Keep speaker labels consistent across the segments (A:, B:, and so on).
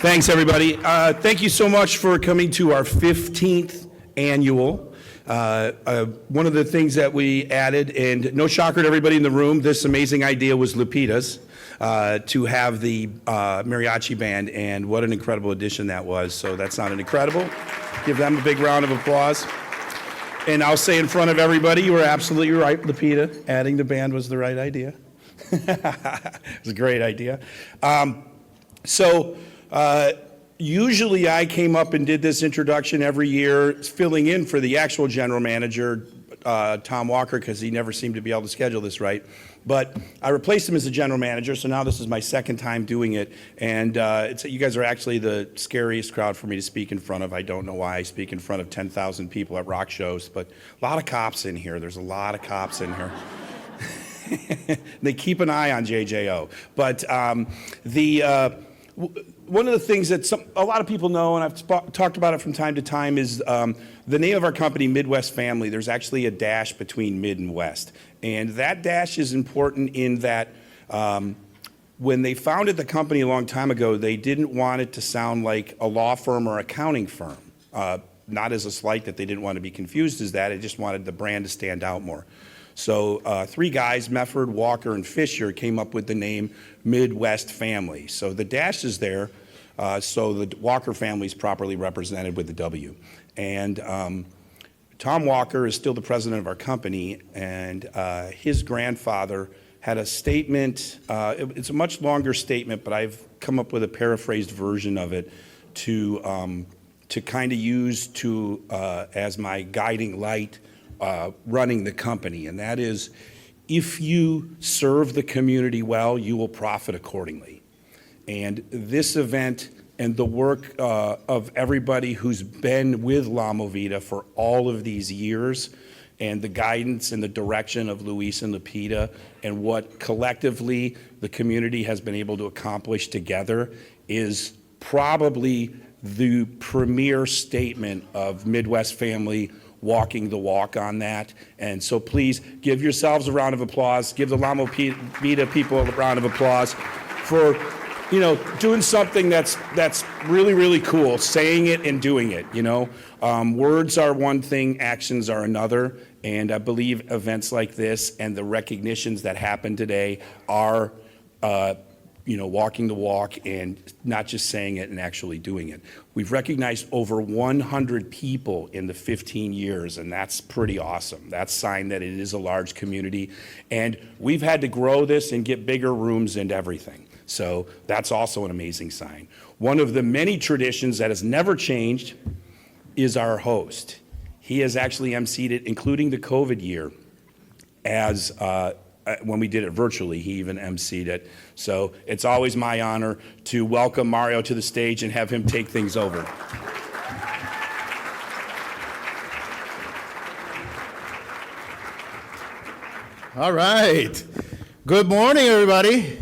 A: Thanks, everybody. Thank you so much for coming to our 15th annual. One of the things that we added, and no shocker to everybody in the room, this amazing idea was Lupita's to have the mariachi band, and what an incredible addition that was. So that sounded incredible. Give them a big round of applause. And I'll say in front of everybody, you were absolutely right, Lupita. Adding the band was the right idea. It was a great idea. Usually I came up and did this introduction every year, filling in for the actual general manager, Tom Walker, because he never seemed to be able to schedule this right. But I replaced him as the general manager, so now this is my second time doing it. And you guys are actually the scariest crowd for me to speak in front of. I don't know why I speak in front of 10,000 people at rock shows, but a lot of cops in here. There's a lot of cops in here. They keep an eye on JJO. But one of the things that a lot of people know, and I've talked about it from time to time, is the name of our company, Midwest Family. There's actually a dash between Mid and West. And that dash is important in that when they founded the company a long time ago, they didn't want it to sound like a law firm or accounting firm. Not as a slight that they didn't want to be confused as that, they just wanted the brand to stand out more. So three guys, Mefford, Walker, and Fisher, came up with the name Midwest Family. So the dash is there, so the Walker family is properly represented with the W. And Tom Walker is still the president of our company, and his grandfather had a statement. It's a much longer statement, but I've come up with a paraphrased version of it to kind of use as my guiding light running the company, and that is, if you serve the community well, you will profit accordingly. And this event and the work of everybody who's been with La Movida for all of these years, and the guidance and the direction of Luis and Lupita, and what collectively the community has been able to accomplish together, is probably the premier statement of Midwest Family walking the walk on that. And so please give yourselves a round of applause. Give the La Movida people a round of applause for, doing something that's really, really cool, saying it and doing it, Words are one thing, actions are another. And I believe events like this and the recognitions that happen today are walking the walk and not just saying it and actually doing it. We've recognized over 100 people in the 15 years, and that's pretty awesome. That's a sign that it is a large community. And we've had to grow this and get bigger rooms and everything. So that's also an amazing sign. One of the many traditions that has never changed is our host. He has actually emceed it, including the COVID year, as when we did it virtually, he even emceed it. So it's always my honor to welcome Mario to the stage and have him take things over.
B: All right. Good morning, everybody.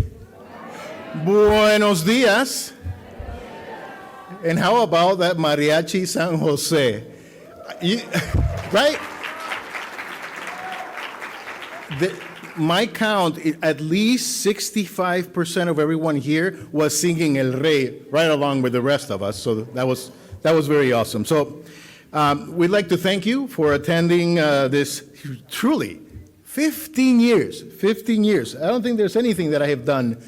B: Buenos días. And how about that Mariachi San Jose? Right? My count, at least 65% of everyone here was singing El Rey right along with the rest of us. So that was very awesome. So we'd like to thank you for attending this truly 15 years. I don't think there's anything that I have done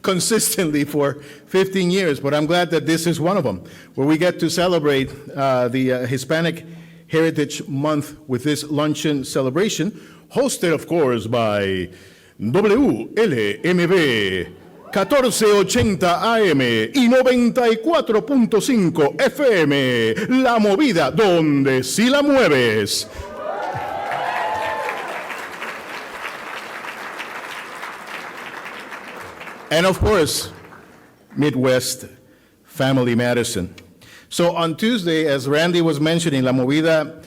B: consistently for 15 years, but I'm glad that this is one of them, where we get to celebrate the Hispanic Heritage Month with this luncheon celebration, hosted, of course, by WLMB 1480 AM y 94.5 FM, La Movida, donde si la mueves. And of course, Midwest Family Medicine. So on Tuesday, as Randy was mentioning, La Movida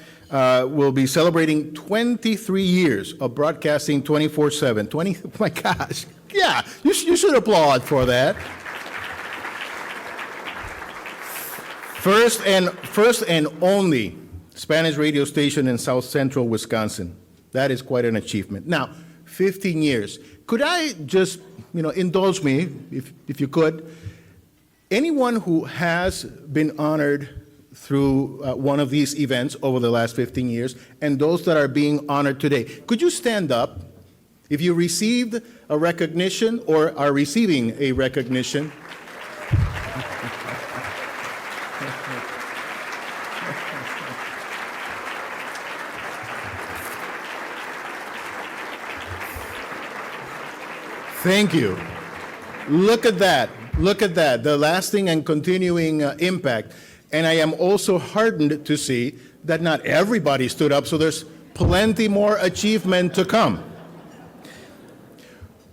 B: will be celebrating 23 years of broadcasting 24/7. Oh my gosh, yeah, you should applaud for that. First and only Spanish radio station in South Central Wisconsin. That is quite an achievement. Now, 15 years. Could I just, indulge me, if you could, Anyone who has been honored through one of these events over the last 15 years, and those that are being honored today, could you stand up if you received a recognition or are receiving a recognition? Thank you. Look at that. Look at that. The lasting and continuing impact. And I am also heartened to see that not everybody stood up, so there's plenty more achievement to come.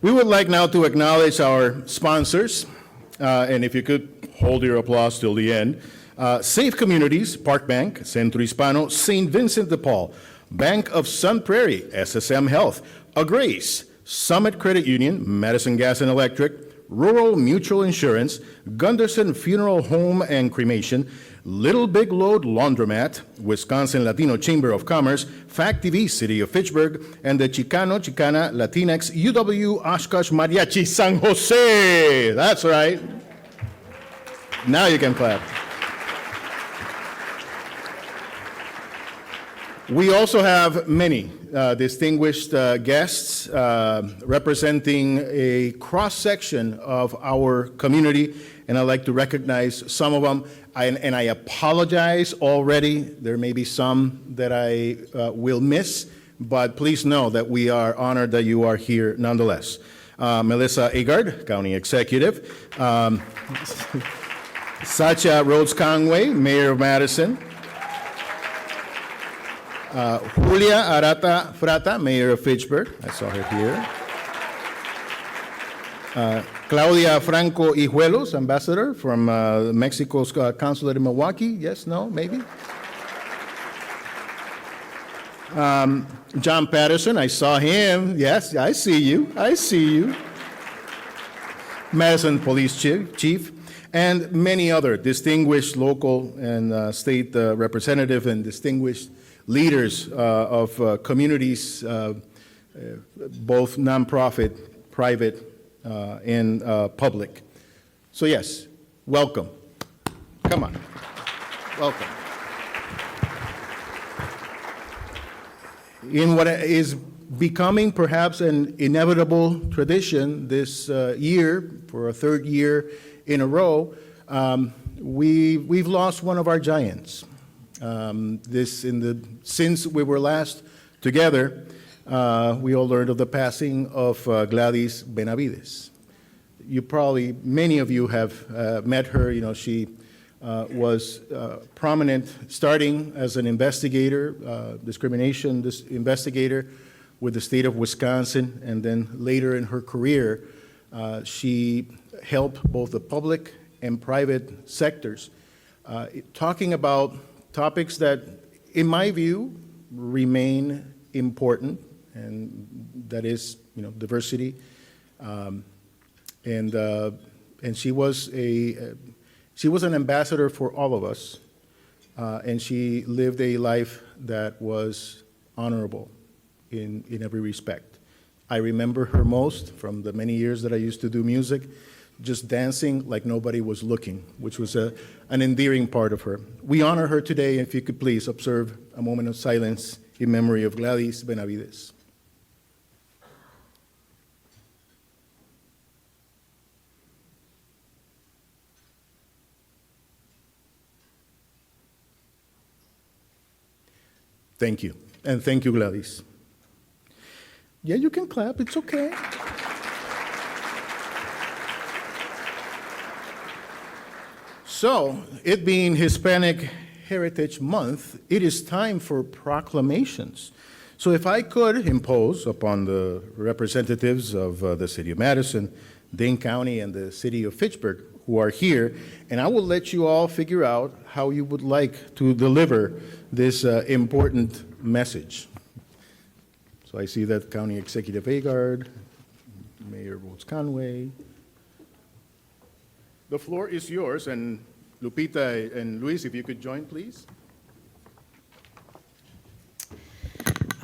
B: We would like now to acknowledge our sponsors, and if you could hold your applause till the end. Safe Communities, Park Bank, Centro Hispano, St. Vincent de Paul, Bank of Sun Prairie, SSM Health, Grace, Summit Credit Union, Madison Gas and Electric, Rural Mutual Insurance, Gunderson Funeral Home and Cremation, Little Big Load Laundromat, Wisconsin Latino Chamber of Commerce, Fact TV, City of Fitchburg, and the Chicano Chicana Latinx UW Oshkosh Mariachi San Jose. That's right. Now you can clap. We also have many distinguished guests representing a cross-section of our community, and I'd like to recognize some of them. And I apologize already. There may be some that I will miss, but please know that we are honored that you are here nonetheless. Melissa Agard, County Executive. Sacha Rhodes Conway, Mayor of Madison. Julia Arata Frata, Mayor of Fitchburg. I saw her here. Claudia Franco Hijuelos, Ambassador from Mexico's Consulate in Milwaukee. Yes, no, maybe? John Patterson, I saw him. Yes, I see you. I see you. Madison Police Chief, and many other distinguished local and state representative and distinguished leaders of communities, both nonprofit, private, and public. So yes, welcome. Come on, welcome. In what is becoming perhaps an inevitable tradition this year, for a third year in a row, we've lost one of our giants. Since we were last together, we all learned of the passing of Gladys Benavides. Many of you have met her. You know, she was prominent, starting as an investigator, discrimination investigator with the state of Wisconsin, and then later in her career, she helped both the public and private sectors, talking about topics that, in my view, remain important, and that is, diversity. And she was an ambassador for all of us, and she lived a life that was honorable in every respect. I remember her most from the many years that I used to do music, just dancing like nobody was looking, which was an endearing part of her. We honor her today. If you could please observe a moment of silence in memory of Gladys Benavides. Thank you, and thank you, Gladys. Yeah, you can clap, it's okay. So, it being Hispanic Heritage Month, it is time for proclamations. So if I could impose upon the representatives of the City of Madison, Dane County, and the City of Fitchburg who are here, and I will let you all figure out how you would like to deliver this important message. So I see that County Executive Agard, Mayor Rhodes Conway. The floor is yours, and Lupita and Luis, if you could join, please.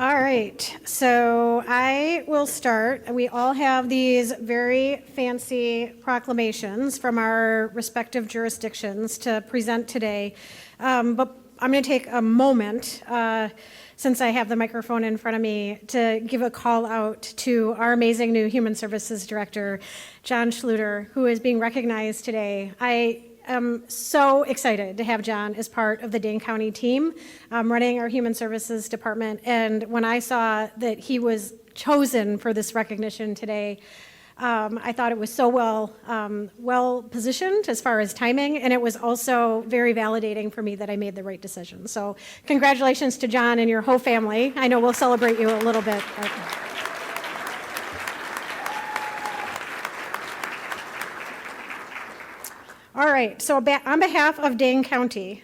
C: All right, so I will start. We all have these very fancy proclamations from our respective jurisdictions to present today, but I'm going to take a moment, since I have the microphone in front of me, to give a call out to our amazing new Human Services Director, John Schluter, who is being recognized today. I'm so excited to have John as part of the Dane County team running our Human Services Department. And when I saw that he was chosen for this recognition today, I thought it was so well positioned as far as timing, and it was also very validating for me that I made the right decision. So congratulations to John and your whole family. I know we'll celebrate you a little bit. All right, so on behalf of Dane County,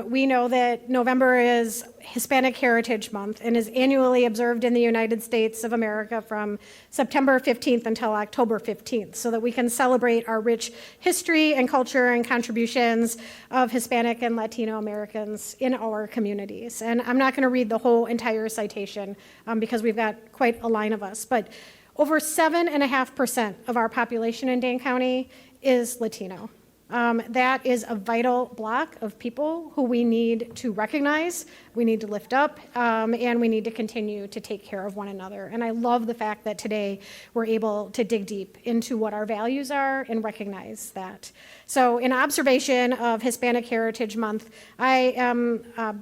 C: we know that November is Hispanic Heritage Month and is annually observed in the United States of America from September 15th until October 15th, so that we can celebrate our rich history and culture and contributions of Hispanic and Latino Americans in our communities. And I'm not going to read the whole entire citation because we've got quite a line of us, but over 7.5% of our population in Dane County is Latino. That is a vital block of people who we need to recognize, we need to lift up, and we need to continue to take care of one another. And I love the fact that today we're able to dig deep into what our values are and recognize that. So in observation of Hispanic Heritage Month, I am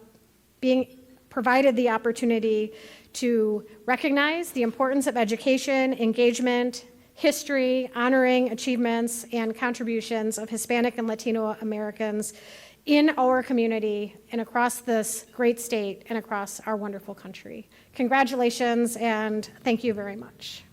C: being provided the opportunity to recognize the importance of education, engagement, history, honoring achievements and contributions of Hispanic and Latino Americans in our community and across this great state and across our wonderful country. Congratulations and thank you very much.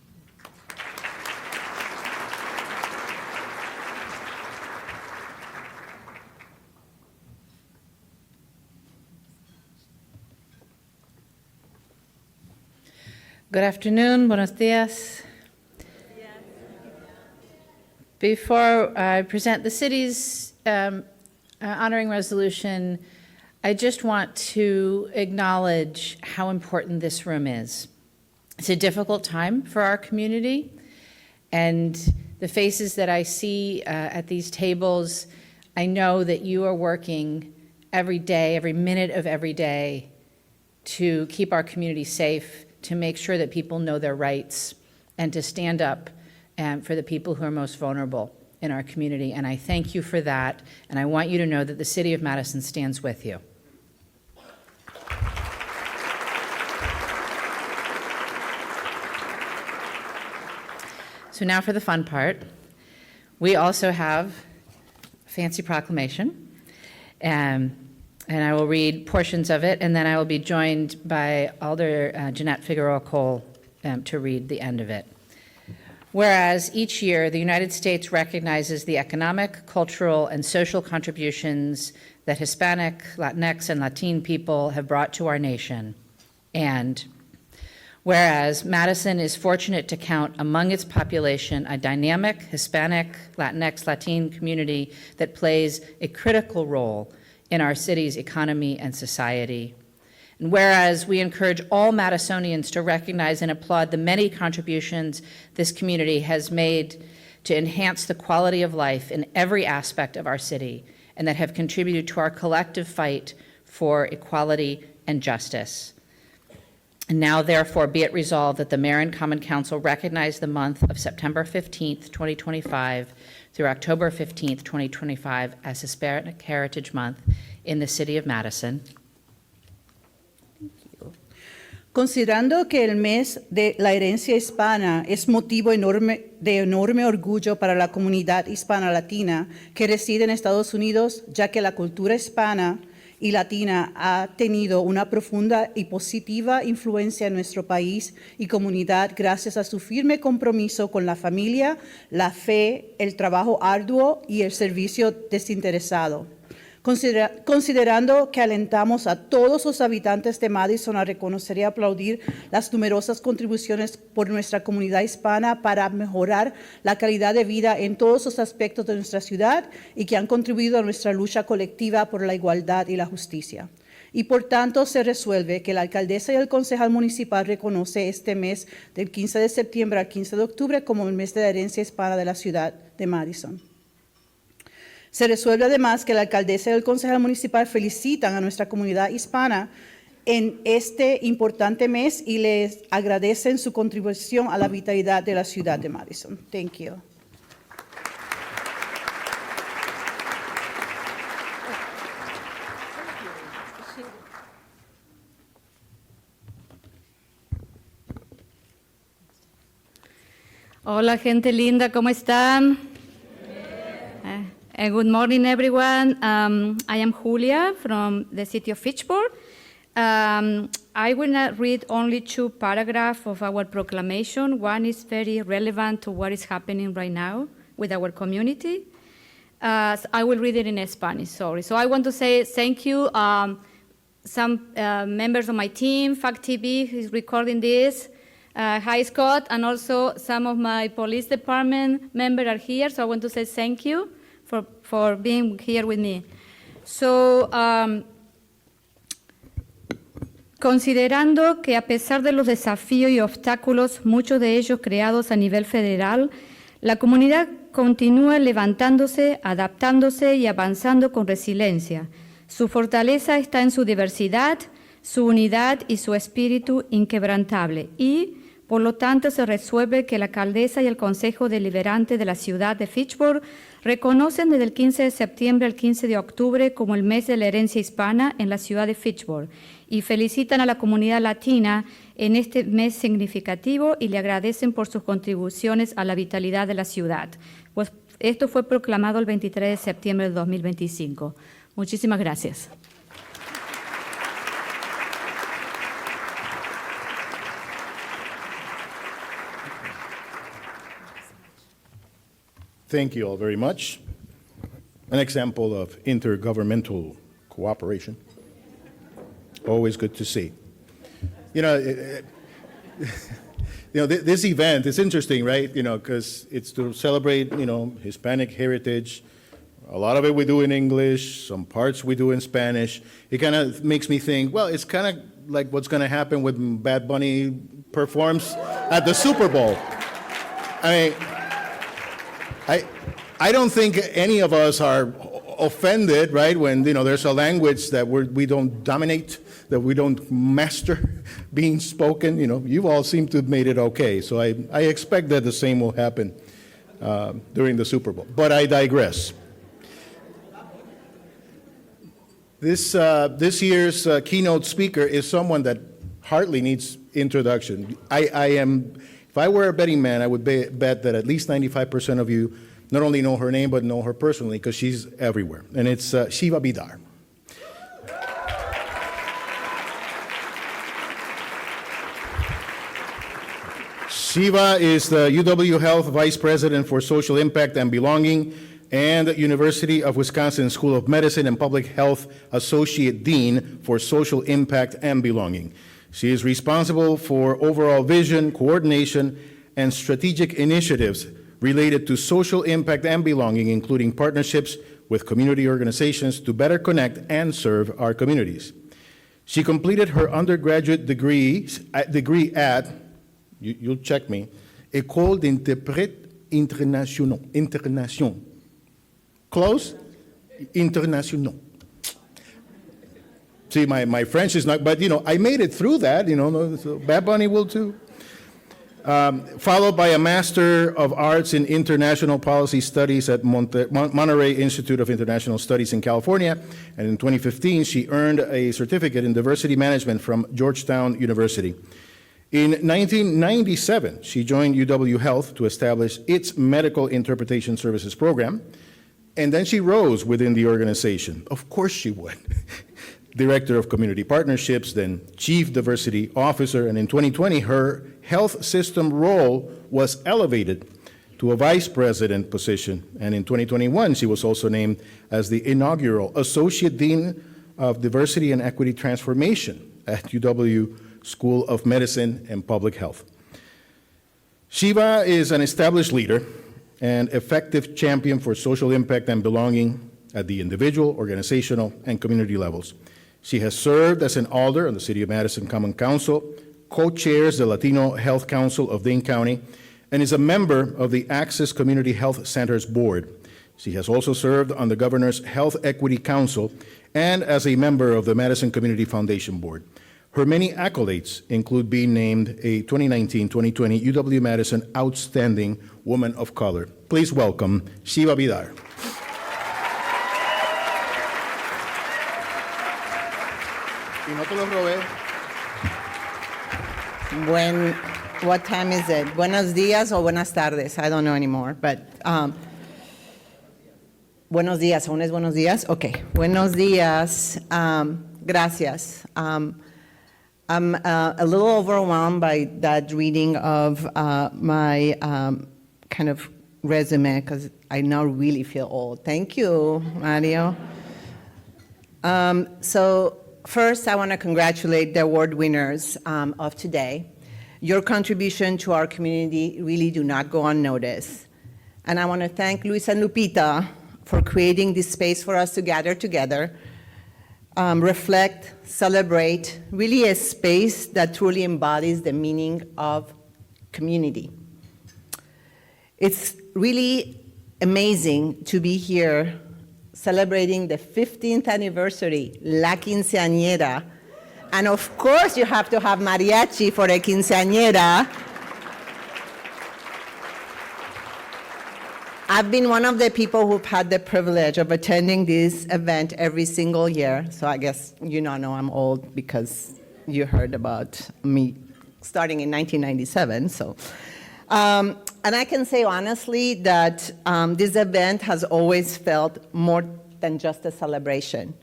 D: Good afternoon, buenos dias. Before I present the city's honoring resolution, I just want to acknowledge how important this room is. It's a difficult time for our community, and the faces that I see at these tables, I know that you are working every day, every minute of every day, to keep our community safe, to make sure that people know their rights, and to stand up for the people who are most vulnerable in our community. And I thank you for that, and I want you to know that the City of Madison stands with you. So now for the fun part. We also have a fancy proclamation, and I will read portions of it, and then I will be joined by Alder Jeanette Figueroa Cole to read the end of it. Whereas each year, the United States recognizes the economic, cultural, and social contributions that Hispanic, Latinx, and Latine people have brought to our nation. And whereas Madison is fortunate to count among its population a dynamic Hispanic, Latinx, Latine community that plays a critical role in our city's economy and society. And whereas we encourage all Madisonians to recognize and applaud the many contributions this community has made to enhance the quality of life in every aspect of our city and that have contributed to our collective fight for equality and justice. And now, therefore, be it resolved that the Mayor and Common Council recognize the month of September 15th, 2025 through October 15th, 2025 as Hispanic Heritage Month in the City of Madison.
E: Considerando que el mes de la herencia hispana es motivo de enorme orgullo para la comunidad hispana-latina que reside en Estados Unidos, ya que la cultura hispana y latina ha tenido una profunda y positiva influencia en nuestro país y comunidad gracias a su firme compromiso con la familia, la fe, el trabajo arduo y el servicio desinteresado. Considerando que alentamos a todos los habitantes de Madison a reconocer y aplaudir las numerosas contribuciones por nuestra comunidad hispana para mejorar la calidad de vida en todos los aspectos de nuestra ciudad y que han contribuido a nuestra lucha colectiva por la igualdad y la justicia. y por tanto se resuelve que la alcaldesa y el concejal municipal reconoce este mes del 15 de septiembre al 15 de octubre como el mes de la herencia hispana de la ciudad de Madison. Se resuelve además que la alcaldesa y el concejal municipal felicitan a nuestra comunidad hispana en este importante mes y les agradecen su contribución a la vitalidad de la ciudad de Madison. Thank you.
F: Hola, gente linda, ¿cómo están? Good morning, everyone. I am Julia from the city of Fitchburg. I will not read only 2 paragraphs of our proclamation. One is very relevant to what is happening right now with our community. I will read it in Spanish, sorry. So I want to say thank you. Some members of my team, Fact TV, is recording this. Hi, Scott, and also some of my police department members are here, so I want to say thank you for being here with me. So, considerando que a pesar de los desafíos y obstáculos, muchos de ellos creados a nivel federal, la comunidad continúa levantándose, adaptándose y avanzando con resiliencia. Su fortaleza está en su diversidad, su unidad y su espíritu inquebrantable. Y, por lo tanto, se resuelve que la alcaldesa y el Consejo Deliberante de la ciudad de Fitchburg reconocen desde el 15 de septiembre al 15 de octubre como el mes de la herencia hispana en la ciudad de Fitchburg y felicitan a la comunidad latina en este mes significativo y le agradecen por sus contribuciones a la vitalidad de la ciudad. Pues esto fue proclamado el 23 de septiembre de 2025. Muchísimas gracias.
B: Thank you all very much. An example of intergovernmental cooperation. Always good to see. You know, this event is interesting, right? You know, because it's to celebrate, Hispanic heritage. A lot of it we do in English, some parts we do in Spanish. It kind of makes me think, well, it's kind of like what's going to happen when Bad Bunny performs at the Super Bowl. I mean, I don't think any of us are offended, right, when, there's a language that we don't dominate, that we don't master being spoken. You all seem to have made it okay. So I expect that the same will happen during the Super Bowl. But I digress. This year's keynote speaker is someone that hardly needs introduction. If I were a betting man, I would bet that at least 95% of you not only know her name, but know her personally, because she's everywhere. And it's Shiva Bidar. Shiva is the UW Health Vice President for Social Impact and Belonging and University of Wisconsin School of Medicine and Public Health Associate Dean for Social Impact and Belonging. She is responsible for overall vision, coordination, and strategic initiatives related to social impact and belonging, including partnerships with community organizations to better connect and serve our communities. She completed her undergraduate degree at, you'll check me, École d'Interprètes Internationaux. Close? Internationaux. See, my French is not, but I made it through that, so Bad Bunny will too. Followed by a Master of Arts in International Policy Studies at Monterey Institute of International Studies in California. And in 2015, she earned a certificate in diversity management from Georgetown University. In 1997, she joined UW Health to establish its Medical Interpretation Services program. And then she rose within the organization. Of course she would. Director of Community Partnerships, then Chief Diversity Officer, and in 2020, her health system role was elevated to a Vice President position, and in 2021, she was also named as the inaugural Associate Dean of Diversity and Equity Transformation at UW School of Medicine and Public Health. Shiva is an established leader and effective champion for social impact and belonging at the individual, organizational, and community levels. She has served as an alder on the City of Madison Common Council, co-chairs the Latino Health Council of Dane County, and is a member of the Access Community Health Centers Board. She has also served on the Governor's Health Equity Council and as a member of the Madison Community Foundation Board. Her many accolades include being named a 2019-2020 UW-Madison Outstanding Woman of Color. Please welcome Shiva Vidar. Y no te lo robé.
G: What time is it? Buenos días o buenas tardes? I don't know anymore, but buenos días. ¿Aún es buenos días? Okay. Buenos días. Gracias. I'm a little overwhelmed by that reading of my kind of resume because I now really feel old. Thank you, Mario. So first, I want to congratulate the award winners of today. Your contribution to our community really do not go unnoticed. And I want to thank Luis and Lupita for creating this space for us to gather together, reflect, celebrate, really a space that truly embodies the meaning of community. It's really amazing to be here celebrating the 15th anniversary, La Quinceañera. And of course, you have to have mariachi for a quinceañera. I've been one of the people who've had the privilege of attending this event every single year. So I guess you now know I'm old because you heard about me starting in 1997. So, and I can say honestly that this event has always felt more than just a celebration.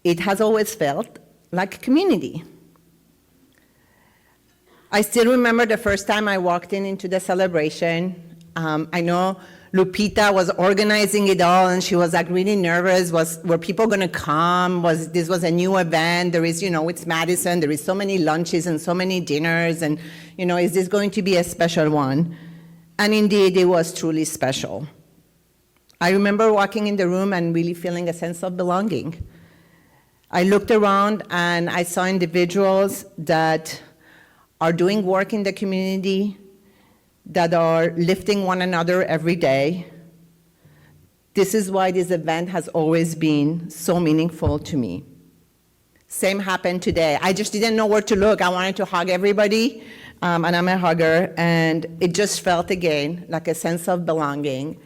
G: It has always felt like community. I still remember the first time I walked into the celebration. I know Lupita was organizing it all, and she was like really nervous. Were people going to come? This was a new event? There is, it's Madison. There is so many lunches and so many dinners, and is this going to be a special one? And indeed, it was truly special. I remember walking in the room and really feeling a sense of belonging. I looked around and I saw individuals that are doing work in the community, that are lifting one another every day. This is why this event has always been so meaningful to me. Same happened today. I just didn't know where to look. I wanted to hug everybody, and I'm a hugger, and it just felt again like a sense of belonging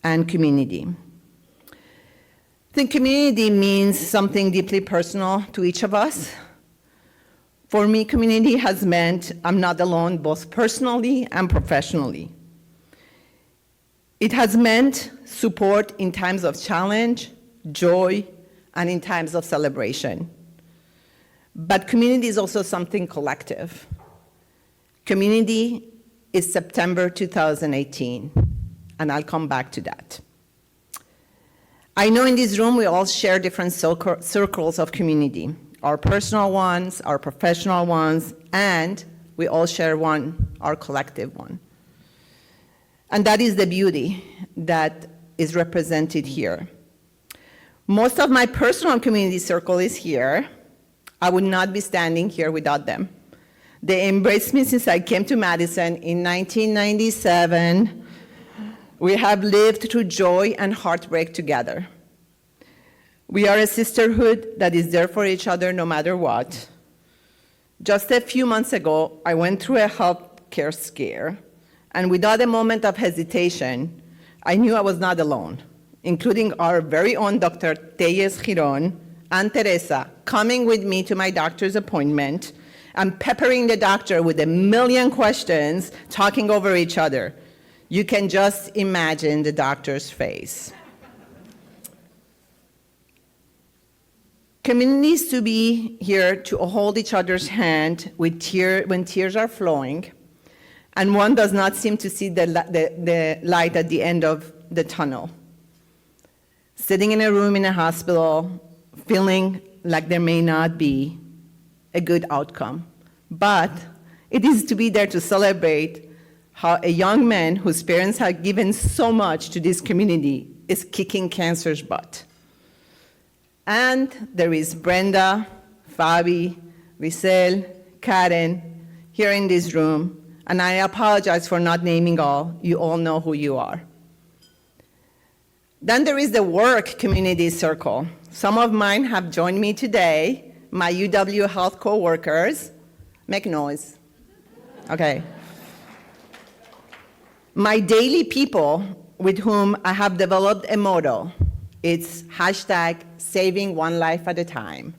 G: and community. I think community means something deeply personal to each of us. For me, community has meant I'm not alone, both personally and professionally. It has meant support in times of challenge, joy, and in times of celebration. But community is also something collective. Community is September 2018, and I'll come back to that. I know in this room we all share different circles of community, our personal ones, our professional ones, and we all share one, our collective one. And that is the beauty that is represented here. Most of my personal community circle is here. I would not be standing here without them. They embraced me since I came to Madison in 1997. We have lived through joy and heartbreak together. We are a sisterhood that is there for each other no matter what. Just a few months ago, I went through a healthcare scare, and without a moment of hesitation, I knew I was not alone, including our very own Dr. Telles Giron and Teresa coming with me to my doctor's appointment and peppering the doctor with a million questions, talking over each other. You can just imagine the doctor's face. Community needs to be here to hold each other's hand when tears are flowing, and one does not seem to see the light at the end of the tunnel. Sitting in a room in a hospital, feeling like there may not be a good outcome. But it is to be there to celebrate how a young man whose parents have given so much to this community is kicking cancer's butt. And there is Brenda, Fabi, Giselle, Karen, here in this room, and I apologize for not naming all. You all know who you are. Then there is the work community circle. Some of mine have joined me today, my UW Health coworkers. Make noise. Okay. My daily people with whom I have developed a motto. It's #saving one life at a time.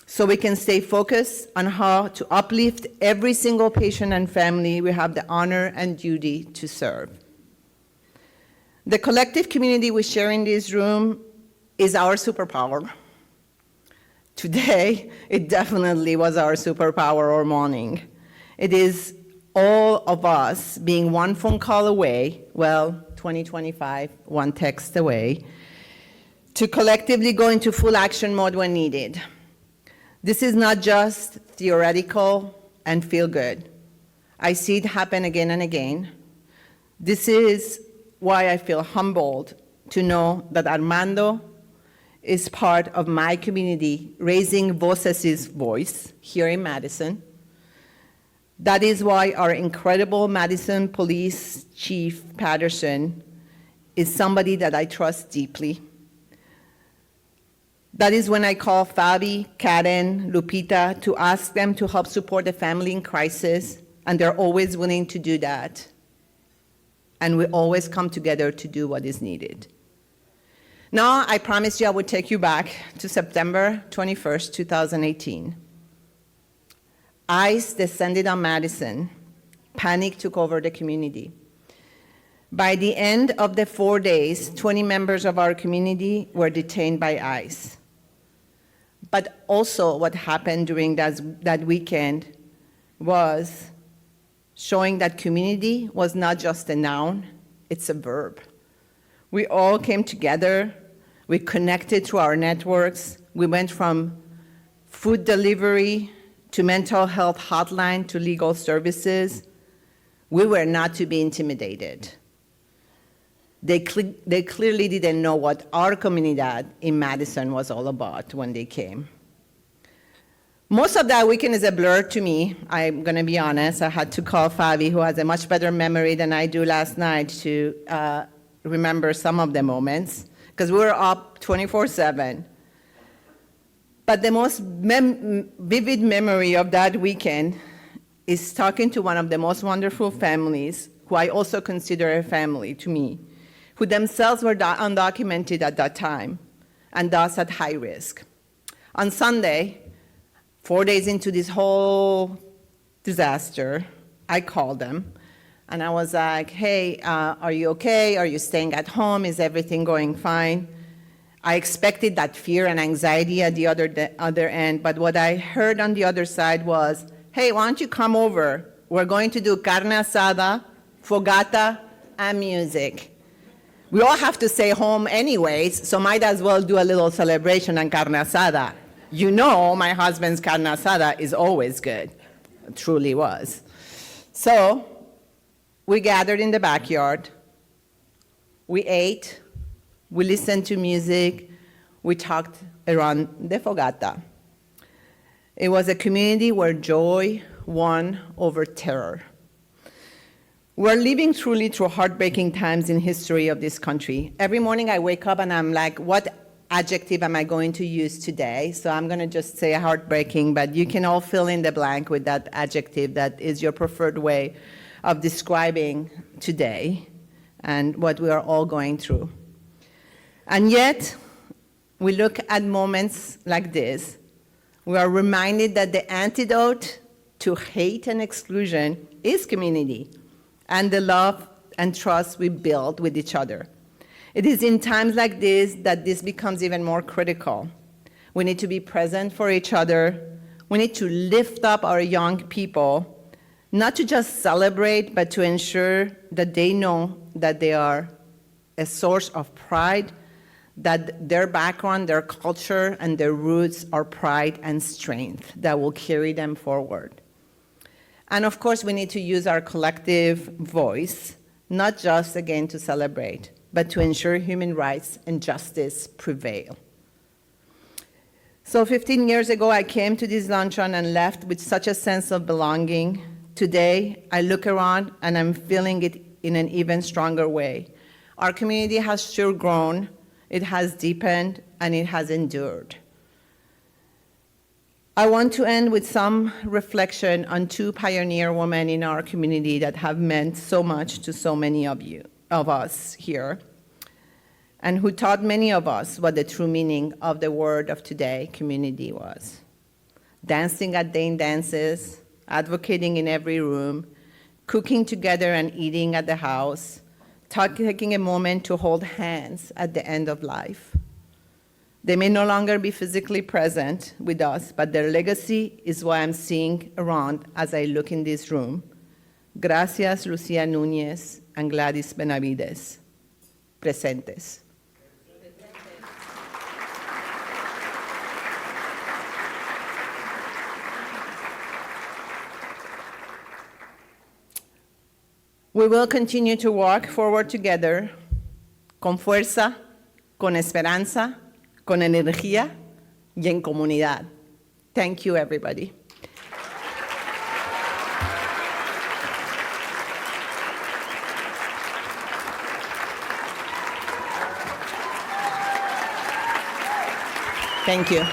G: So we can stay focused on how to uplift every single patient and family we have the honor and duty to serve. The collective community we share in this room is our superpower. Today, it definitely was our superpower or morning. It is all of us being one phone call away, well, 2025, one text away, to collectively go into full action mode when needed. This is not just theoretical and feel good. I see it happen again and again. This is why I feel humbled to know that Armando is part of my community, raising Voces' voice here in Madison. That is why our incredible Madison Police Chief Patterson is somebody that I trust deeply. That is when I call Fabi, Karen, Lupita to ask them to help support a family in crisis, and they're always willing to do that. And we always come together to do what is needed. Now, I promised you I would take you back to September 21st, 2018. ICE descended on Madison. Panic took over the community. By the end of the 4 days, 20 members of our community were detained by ICE. But also what happened during that weekend was showing that community was not just a noun, it's a verb. We all came together, we connected through our networks, we went from food delivery to mental health hotline to legal services. We were not to be intimidated. They clearly didn't know what our comunidad in Madison was all about when they came. Most of that weekend is a blur to me. I'm going to be honest. I had to call Fabi, who has a much better memory than I do last night, to remember some of the moments, because we were up 24/7. But the most vivid memory of that weekend is talking to one of the most wonderful families, who I also consider a family to me, who themselves were undocumented at that time, and thus at high risk. On Sunday, 4 days into this whole disaster, I called them, and I was like, hey, are you okay? Are you staying at home? Is everything going fine? I expected that fear and anxiety at the other end, but what I heard on the other side was, hey, why don't you come over? We're going to do carne asada, fogata, and music. We all have to stay home anyways, so might as well do a little celebration and carne asada. You know my husband's carne asada is always good. It truly was. So we gathered in the backyard. We ate. We listened to music. We talked around the fogata. It was a community where joy won over terror. We're living truly through heartbreaking times in history of this country. Every morning I wake up and I'm like, what adjective am I going to use today? So I'm going to just say heartbreaking, but you can all fill in the blank with that adjective that is your preferred way of describing today and what we are all going through. And yet, we look at moments like this, we are reminded that the antidote to hate and exclusion is community and the love and trust we build with each other. It is in times like this that this becomes even more critical. We need to be present for each other. We need to lift up our young people, not to just celebrate, but to ensure that they know that they are a source of pride, that their background, their culture, and their roots are pride and strength that will carry them forward. And of course, we need to use our collective voice, not just, again, to celebrate, but to ensure human rights and justice prevail. So 15 years ago, I came to this luncheon and left with such a sense of belonging. Today, I look around and I'm feeling it in an even stronger way. Our community has sure grown, it has deepened, and it has endured. I want to end with some reflection on two pioneer women in our community that have meant so much to so many of us here, and who taught many of us what the true meaning of the word of today, community, was. Dancing at Dane dances, advocating in every room, cooking together and eating at the house, taking a moment to hold hands at the end of life. They may no longer be physically present with us, but their legacy is what I'm seeing around as I look in this room. Gracias, Lucia Núñez and Gladys Benavides. Presentes. We will continue to walk forward together, con fuerza, con esperanza, con energía y en comunidad. Thank you, everybody. Thank you.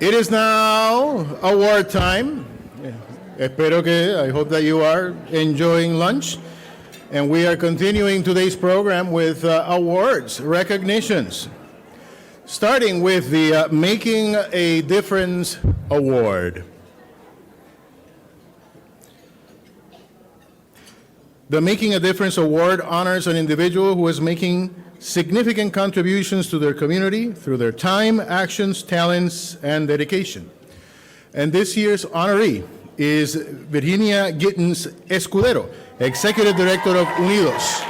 B: It is now award time. I hope that you are enjoying lunch. And we are continuing today's program with awards, recognitions. Starting with the Making a Difference Award. The Making a Difference Award honors an individual who is making significant contributions to their community through their time, actions, talents, and dedication. And this year's honoree is Virginia Gittens Escudero, Executive Director of Unidos.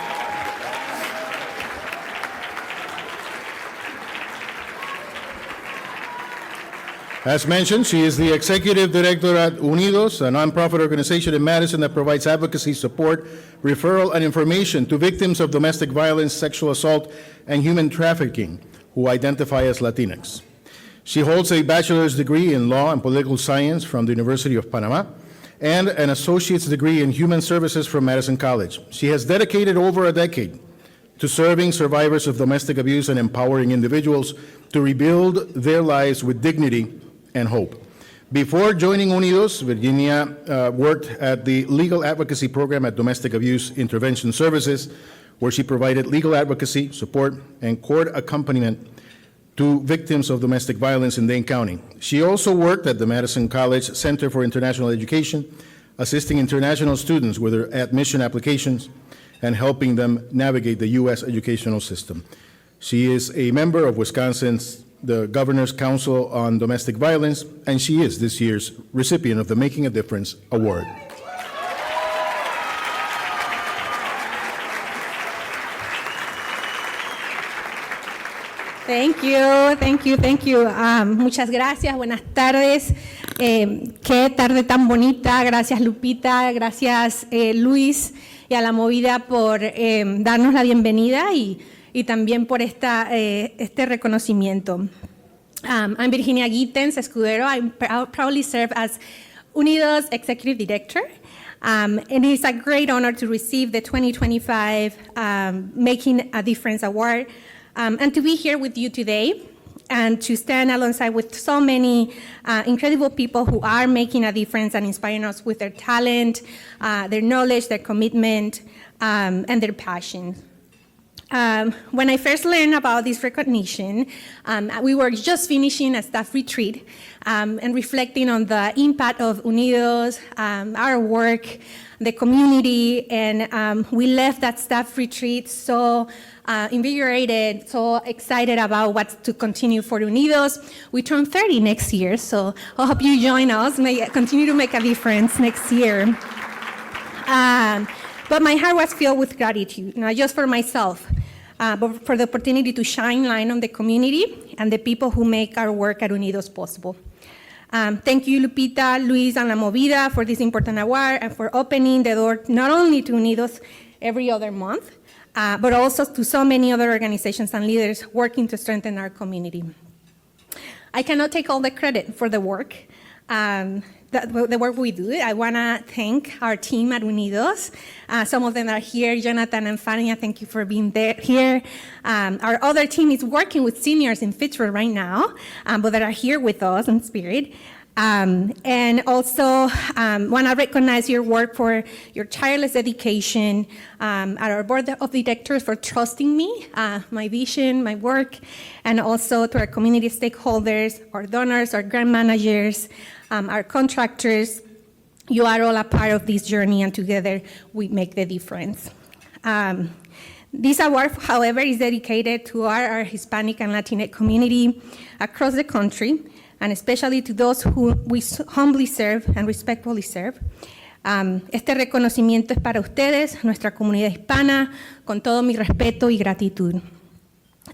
B: As mentioned, she is the Executive Director at Unidos, a nonprofit organization in Madison that provides advocacy, support, referral, and information to victims of domestic violence, sexual assault, and human trafficking who identify as Latinx. She holds a bachelor's degree in law and political science from the University of Panama and an associate's degree in human services from Madison College. She has dedicated over a decade to serving survivors of domestic abuse and empowering individuals to rebuild their lives with dignity and hope. Before joining Unidos, Virginia worked at the Legal Advocacy Program at Domestic Abuse Intervention Services, where she provided legal advocacy, support, and court accompaniment to victims of domestic violence in Dane County. She also worked at the Madison College Center for International Education, assisting international students with their admission applications and helping them navigate the U.S. educational system. She is a member of Wisconsin's the Governor's Council on Domestic Violence, and she is this year's recipient of the Making a Difference Award.
H: Thank you. Muchas gracias, buenas tardes. Qué tarde tan bonita. Gracias, Lupita. Gracias, Luis, y a la Movida por darnos la bienvenida y también por este reconocimiento. I'm Virginia Gittens Escudero. I proudly serve as Unidos Executive Director. And it's a great honor to receive the 2025 Making a Difference Award and to be here with you today and to stand alongside with so many incredible people who are making a difference and inspiring us with their talent, their knowledge, their commitment, and their passion. When I first learned about this recognition, we were just finishing a staff retreat and reflecting on the impact of Unidos, our work, the community, and we left that staff retreat so invigorated, so excited about what's to continue for Unidos. We turn 30 next year, so I hope you join us, continue to make a difference next year. But my heart was filled with gratitude, not just for myself, but for the opportunity to shine light on the community and the people who make our work at Unidos possible. Thank you, Lupita, Luis, and La Movida for this important award and for opening the door not only to Unidos every other month, but also to so many other organizations and leaders working to strengthen our community. I cannot take all the credit for the work, the work we do. I want to thank our team at Unidos. Some of them are here, Jonathan and Fania, thank you for being here. Our other team is working with seniors in Fitchburg right now, but that are here with us in spirit. And also want to recognize your work for your tireless dedication, at our board of directors for trusting me, my vision, my work, and also to our community stakeholders, our donors, our grant managers, our contractors. You are all a part of this journey, and together we make the difference. This award, however, is dedicated to our Hispanic and Latinx community across the country, and especially to those who we humbly serve and respectfully serve. Este reconocimiento es para ustedes, nuestra comunidad hispana, con todo mi respeto y gratitud.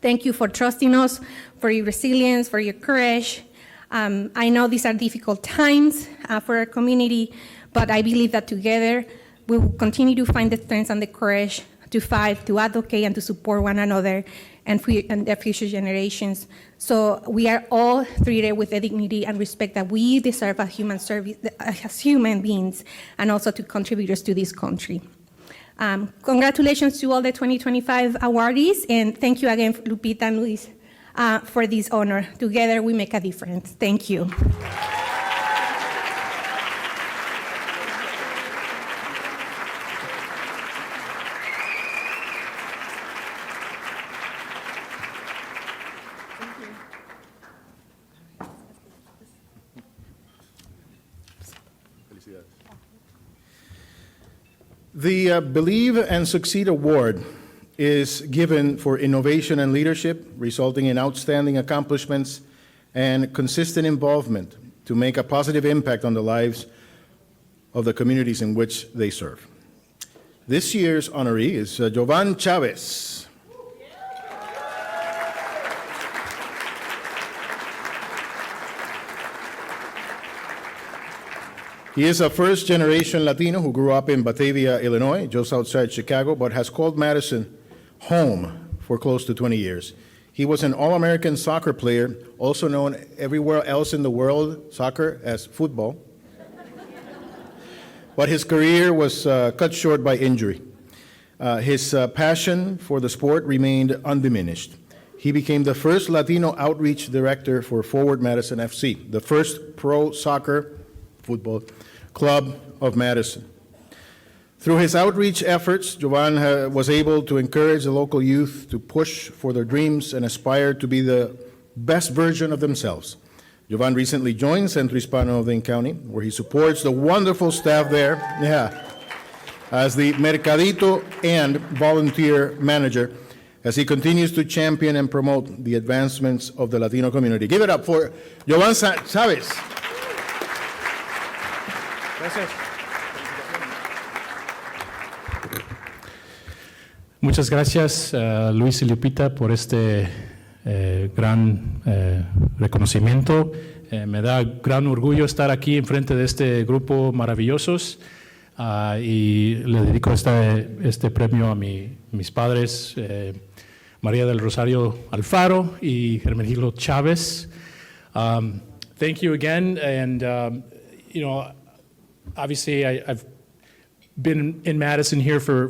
H: Thank you for trusting us, for your resilience, for your courage. I know these are difficult times for our community, but I believe that together we will continue to find the strength and the courage to fight, to advocate, and to support one another and their future generations. So we are all treated with the dignity and respect that we deserve as human beings, and also to contributors to this country. Congratulations to all the 2025 awardees, and thank you again, Lupita and Luis, for this honor. Together we make a difference. Thank you.
B: The Believe and Succeed Award is given for innovation and leadership, resulting in outstanding accomplishments and consistent involvement to make a positive impact on the lives of the communities in which they serve. This year's honoree is Jovan Chavez. He is a first-generation Latino who grew up in Batavia, Illinois, just outside Chicago, but has called Madison home for close to 20 years. He was an All-American soccer player, also known everywhere else in the world, soccer, as football. But his career was cut short by injury. His passion for the sport remained undiminished. He became the first Latino outreach director for Forward Madison FC, the first pro soccer football club of Madison. Through his outreach efforts, Jovan was able to encourage the local youth to push for their dreams and aspire to be the best version of themselves. Jovan recently joined Centro Hispano of Dane County, where he supports the wonderful staff there, as the Mercadito and volunteer manager, as he continues to champion and promote the advancements of the Latino community. Give it up for Jovan Chavez. Gracias.
I: Muchas gracias, Luis y Lupita, por este gran reconocimiento. Me da gran orgullo estar aquí enfrente de este grupo maravillosos y le dedico este premio a mis padres, María del Rosario Alfaro y Hermenegildo Chávez. Thank you again, and obviously I've been in Madison here for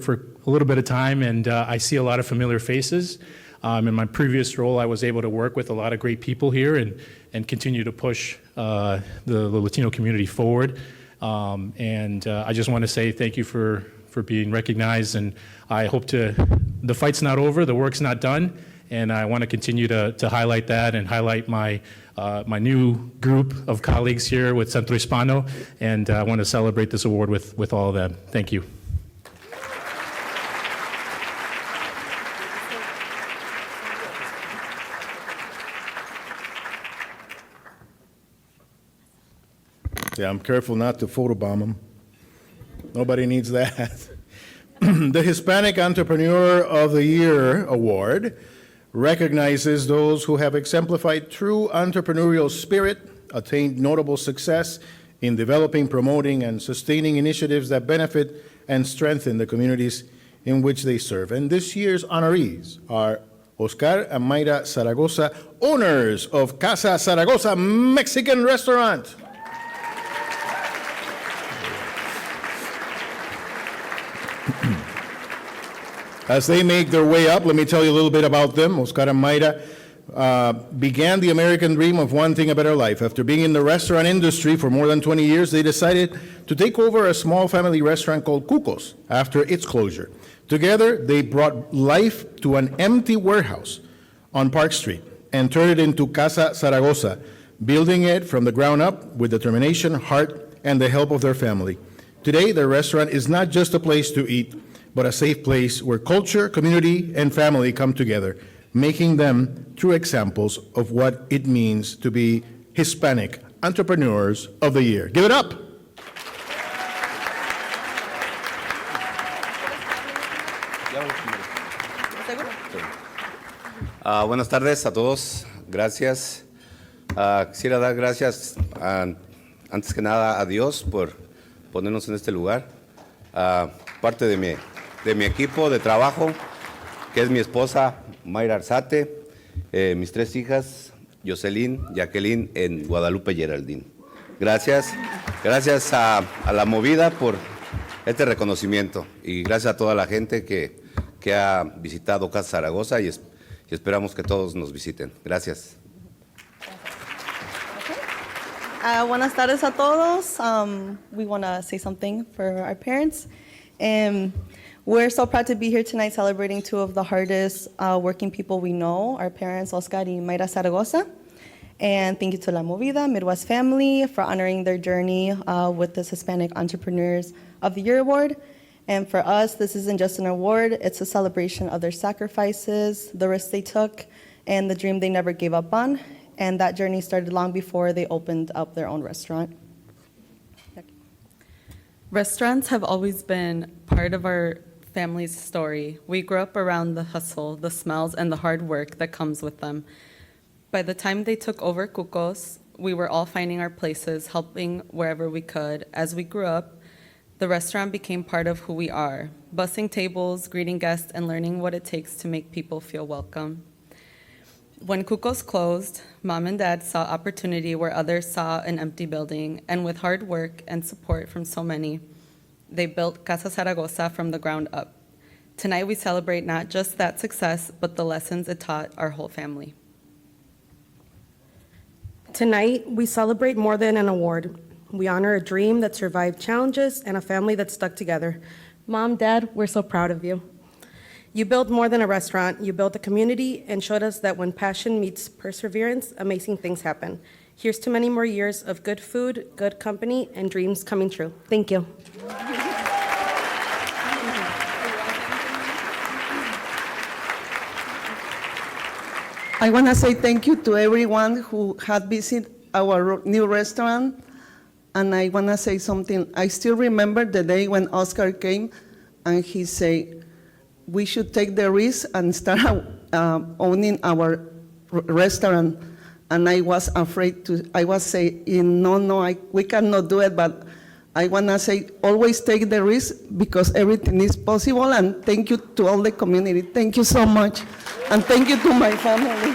I: a little bit of time, and I see a lot of familiar faces. In my previous role, I was able to work with a lot of great people here and continue to push the Latino community forward. I just want to say thank you for being recognized, and I hope the fight's not over, the work's not done, and I want to continue to highlight that and highlight my new group of colleagues here with Centro Hispano, and I want to celebrate this award with all of them. Thank you.
B: Yeah, I'm careful not to photobomb them. Nobody needs that. The Hispanic Entrepreneur of the Year Award recognizes those who have exemplified true entrepreneurial spirit, attained notable success in developing, promoting, and sustaining initiatives that benefit and strengthen the communities in which they serve. And this year's honorees are Oscar and Mayra Zaragoza, owners of Casa Zaragoza Mexican Restaurant. As they make their way up, let me tell you a little bit about them. Oscar and Mayra began the American dream of wanting a better life. After being in the restaurant industry for more than 20 years, they decided to take over a small family restaurant called Cuco's after its closure. Together, they brought life to an empty warehouse on Park Street and turned it into Casa Zaragoza, building it from the ground up with determination, heart, and the help of their family. Today, their restaurant is not just a place to eat, but a safe place where culture, community, and family come together, making them true examples of what it means to be Hispanic Entrepreneurs of the Year. Give it up.
J: Buenas tardes a todos, gracias. Quisiera dar gracias antes que nada a Dios por ponernos en este lugar. Parte de mi equipo de trabajo, que es mi esposa Mayra Arzate, mis 3 hijas, Jocelyn, Jacqueline, en Guadalupe Geraldine. Gracias a la Movida por este reconocimiento y gracias a toda la gente que ha visitado Casa Zaragoza y esperamos que todos nos visiten. Gracias.
K: Buenas tardes a todos. We want to say something for our parents. We're so proud to be here tonight celebrating 2 of the hardest working people we know, our parents, Oscar y Mayra Zaragoza. And thank you to La Movida, Midwest family, for honoring their journey with this Hispanic Entrepreneurs of the Year Award. And for us, this isn't just an award, it's a celebration of their sacrifices, the risks they took, and the dream they never gave up on. And that journey started long before they opened up their own restaurant.
L: Restaurants have always been part of our family's story. We grew up around the hustle, the smells, and the hard work that comes with them. By the time they took over Cuco's, we were all finding our places, helping wherever we could. As we grew up, the restaurant became part of who we are, bussing tables, greeting guests, and learning what it takes to make people feel welcome. When Cuco's closed, Mom and Dad saw opportunity where others saw an empty building, and with hard work and support from so many, they built Casa Zaragoza from the ground up. Tonight we celebrate not just that success, but the lessons it taught our whole family.
M: Tonight, we celebrate more than an award. We honor a dream that survived challenges and a family that stuck together. Mom, Dad, we're so proud of you. You built more than a restaurant. You built a community and showed us that when passion meets perseverance, amazing things happen. Here's to many more years of good food, good company, and dreams coming true. Thank you.
N: I want to say thank you to everyone who had visited our new restaurant. And I want to say something. I still remember the day when Oscar came and he said, we should take the risk and start owning our restaurant. And I was afraid I was saying, no, we cannot do it, but I want to say, always take the risk because everything is possible. And thank you to all the community. Thank you so much. And thank you to my family.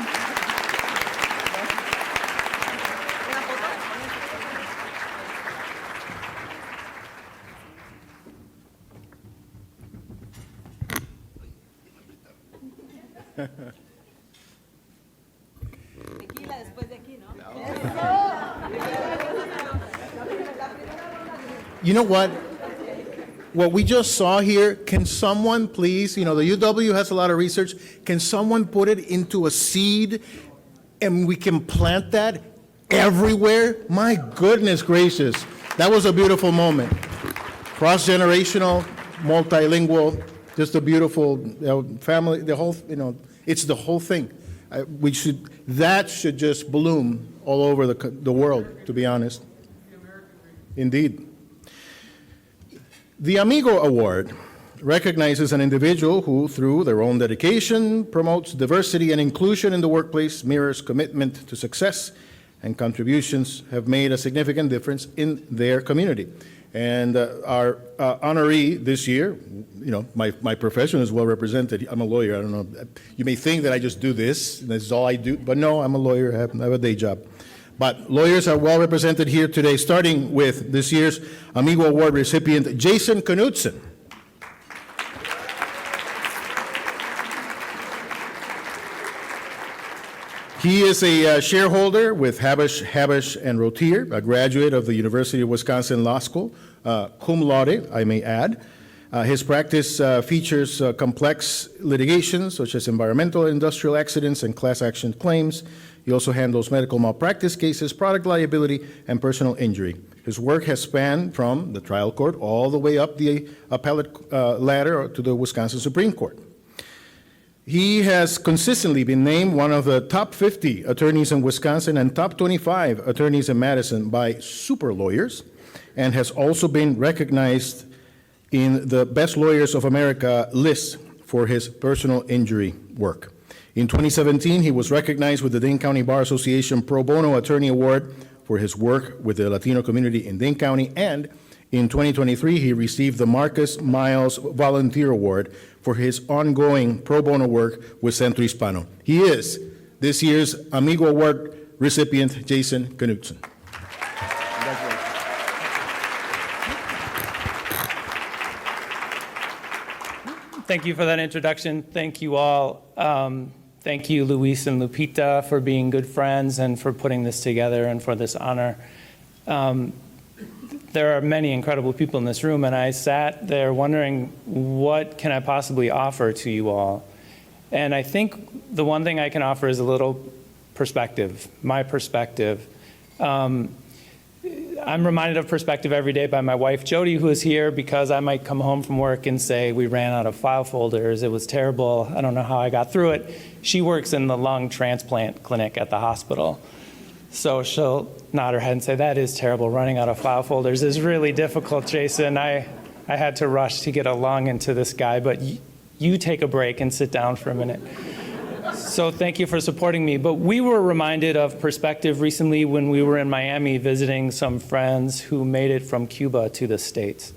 B: You know what? What we just saw here, can someone please, the UW has a lot of research, can someone put it into a seed and we can plant that everywhere? My goodness gracious, that was a beautiful moment. Cross-generational, multilingual, just a beautiful family, the whole, it's the whole thing. That should just bloom all over the world, to be honest. Indeed. The Amigo Award recognizes an individual who, through their own dedication, promotes diversity and inclusion in the workplace, mirrors commitment to success, and contributions have made a significant difference in their community. And our honoree this year, you know, my profession is well represented. I'm a lawyer. I don't know. You may think that I just do this, and this is all I do. But no, I'm a lawyer. I have a day job. But lawyers are well represented here today, starting with this year's Amigo Award recipient, Jason Knudsen. He is a shareholder with Habush and Rotier, a graduate of the University of Wisconsin Law School, cum laude, I may add. His practice features complex litigation, such as environmental and industrial accidents and class action claims. He also handles medical malpractice cases, product liability, and personal injury. His work has spanned from the trial court all the way up the appellate ladder to the Wisconsin Supreme Court. He has consistently been named one of the top 50 attorneys in Wisconsin and top 25 attorneys in Madison by Super Lawyers, and has also been recognized in the Best Lawyers of America list for his personal injury work. In 2017, he was recognized with the Dane County Bar Association Pro Bono Attorney Award for his work with the Latino community in Dane County, and in 2023, he received the Marcus Miles Volunteer Award for his ongoing pro bono work with Centro Hispano. He is this year's Amigo Award recipient, Jason Knudsen.
O: Thank you for that introduction. Thank you all. Thank you, Luis and Lupita, for being good friends and for putting this together and for this honor. There are many incredible people in this room, and I sat there wondering, what can I possibly offer to you all? And I think the one thing I can offer is a little perspective, my perspective. I'm reminded of perspective every day by my wife, Jody, who is here, because I might come home from work and say, we ran out of file folders, it was terrible, I don't know how I got through it. She works in the lung transplant clinic at the hospital. So she'll nod her head and say, that is terrible, running out of file folders is really difficult, Jason. I had to rush to get a lung into this guy, but you take a break and sit down for a minute. So thank you for supporting me. But we were reminded of perspective recently when we were in Miami visiting some friends who made it from Cuba to the States.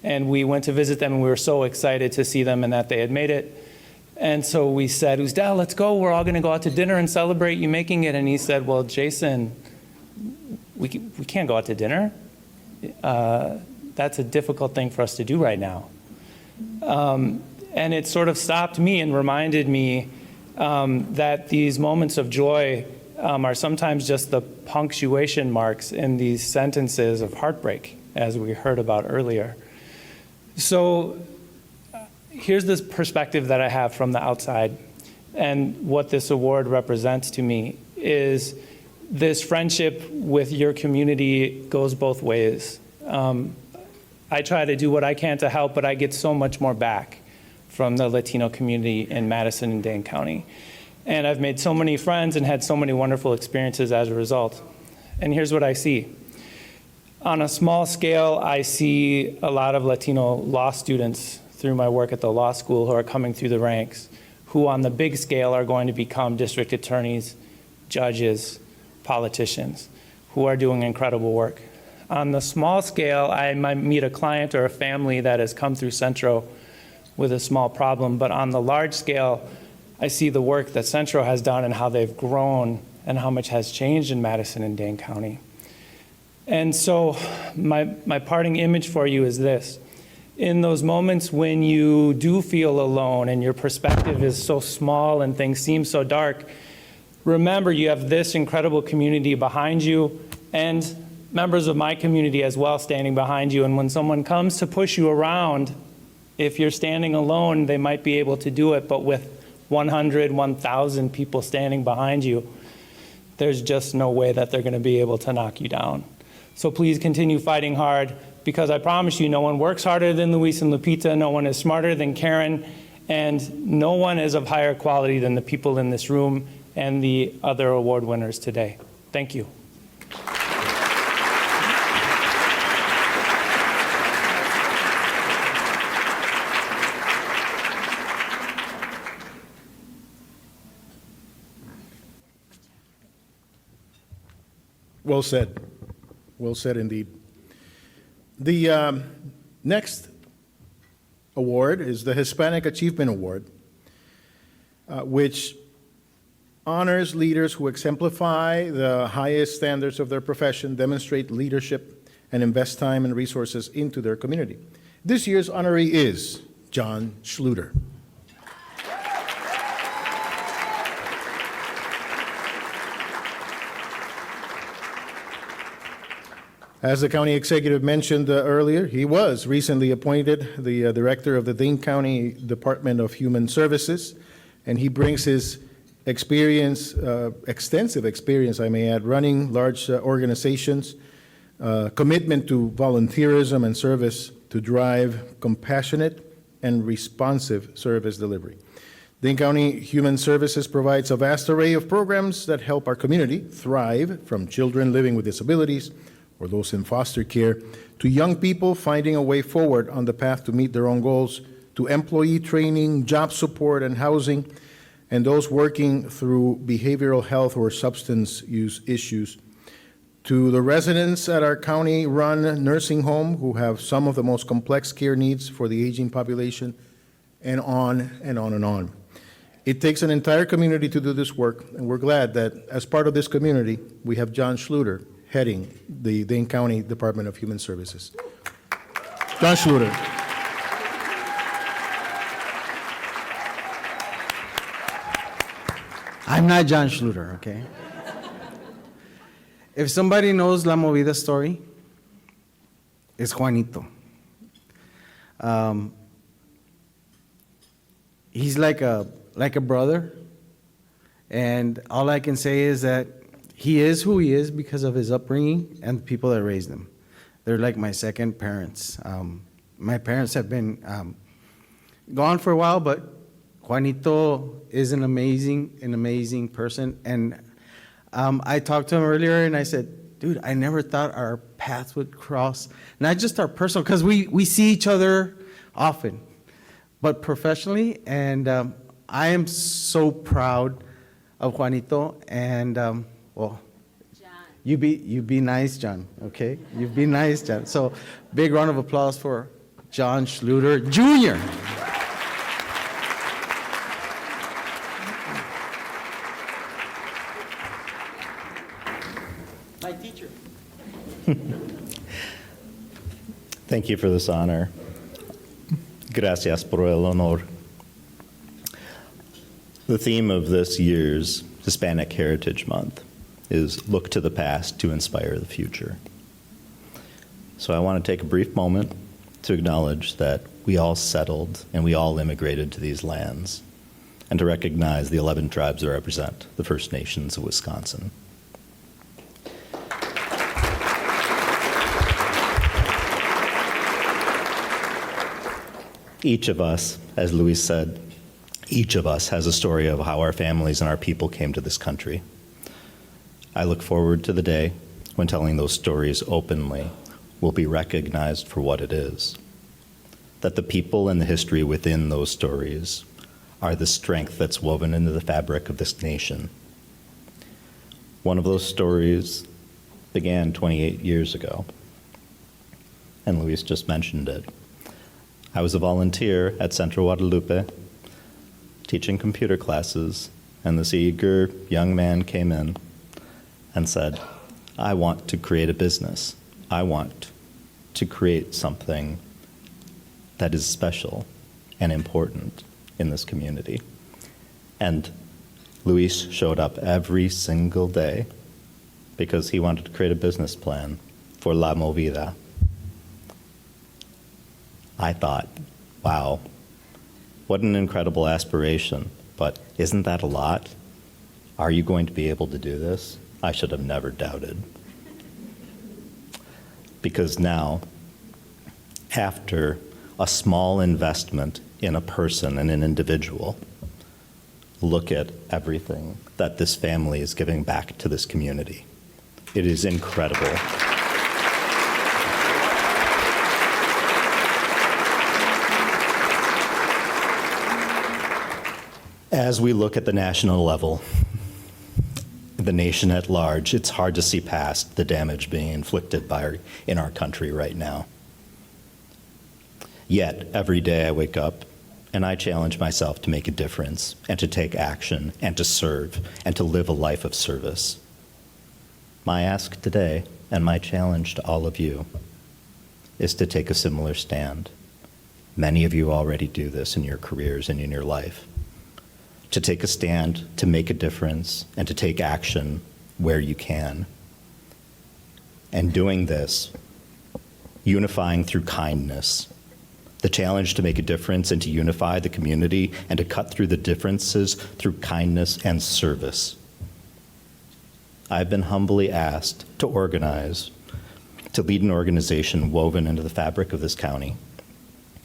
O: And we went to visit them, and we were so excited to see them and that they had made it. And so we said, Uzdel, let's go. We're all going to go out to dinner and celebrate you making it. And he said, well, Jason, we can't go out to dinner. That's a difficult thing for us to do right now. And it sort of stopped me and reminded me that these moments of joy are sometimes just the punctuation marks in these sentences of heartbreak, as we heard about earlier. So here's this perspective that I have from the outside, and what this award represents to me is this friendship with your community goes both ways. I try to do what I can to help, but I get so much more back from the Latino community in Madison and Dane County. And I've made so many friends and had so many wonderful experiences as a result. And here's what I see. On a small scale, I see a lot of Latino law students through my work at the law school who are coming through the ranks, who on the big scale are going to become district attorneys, judges, politicians, who are doing incredible work. On the small scale, I might meet a client or a family that has come through Centro with a small problem, but on the large scale, I see the work that Centro has done and how they've grown and how much has changed in Madison and Dane County. And so my parting image for you is this. In those moments when you do feel alone and your perspective is so small and things seem so dark, remember you have this incredible community behind you and members of my community as well standing behind you. And when someone comes to push you around, if you're standing alone, they might be able to do it, but with 100, 1,000 people standing behind you, there's just no way that they're going to be able to knock you down. So please continue fighting hard, because I promise you, no one works harder than Luis and Lupita, no one is smarter than Karen, and no one is of higher quality than the people in this room and the other award winners today. Thank you.
B: Well said. Well said indeed. The next award is the Hispanic Achievement Award, which honors leaders who exemplify the highest standards of their profession, demonstrate leadership, and invest time and resources into their community. This year's honoree is John Schluter. As the county executive mentioned earlier, he was recently appointed the director of the Dane County Department of Human Services, and he brings his experience, extensive experience, I may add, running large organizations, commitment to volunteerism and service to drive compassionate and responsive service delivery. Dane County Human Services provides a vast array of programs that help our community thrive, from children living with disabilities or those in foster care, to young people finding a way forward on the path to meet their own goals, to employee training, job support, and housing, and those working through behavioral health or substance use issues, to the residents at our county-run nursing home who have some of the most complex care needs for the aging population, and on and on and on. It takes an entire community to do this work, and we're glad that as part of this community, we have John Schluter heading the Dane County Department of Human Services. John Schluter.
P: I'm not John Schluter, okay? If somebody knows La Movida story, it's Juanito. He's like a brother, and all I can say is that he is who he is because of his upbringing and the people that raised him. They're like my second parents. My parents have been gone for a while, but Juanito is an amazing person. And I talked to him earlier, and I said, dude, I never thought our paths would cross, not just our personal, because we see each other often, but professionally. And I am so proud of Juanito, and well, John. You be nice, John, okay? You be nice, John. So big round of applause for John Schluter, Jr. My teacher.
Q: Thank you for this honor. Gracias por el honor. The theme of this year's Hispanic Heritage Month is look to the past to inspire the future. So I want to take a brief moment to acknowledge that we all settled and we all immigrated to these lands, and to recognize the 11 tribes that represent the First Nations of Wisconsin. Each of us, as Luis said, each of us has a story of how our families and our people came to this country. I look forward to the day when telling those stories openly will be recognized for what it is, that the people and the history within those stories are the strength that's woven into the fabric of this nation. One of those stories began 28 years ago, and Luis just mentioned it. I was a volunteer at Centro Guadalupe teaching computer classes, and this eager young man came in and said, I want to create a business. I want to create something that is special and important in this community. And Luis showed up every single day because he wanted to create a business plan for La Movida. I thought, wow, what an incredible aspiration, but isn't that a lot? Are you going to be able to do this? I should have never doubted. Because now, after a small investment in a person and an individual, look at everything that this family is giving back to this community. It is incredible. As we look at the national level, the nation at large, it's hard to see past the damage being inflicted in our country right now. Yet, every day I wake up and I challenge myself to make a difference and to take action and to serve and to live a life of service. My ask today and my challenge to all of you is to take a similar stand. Many of you already do this in your careers and in your life. To take a stand, to make a difference, and to take action where you can. And doing this, unifying through kindness. The challenge to make a difference and to unify the community and to cut through the differences through kindness and service. I've been humbly asked to organize, to lead an organization woven into the fabric of this county.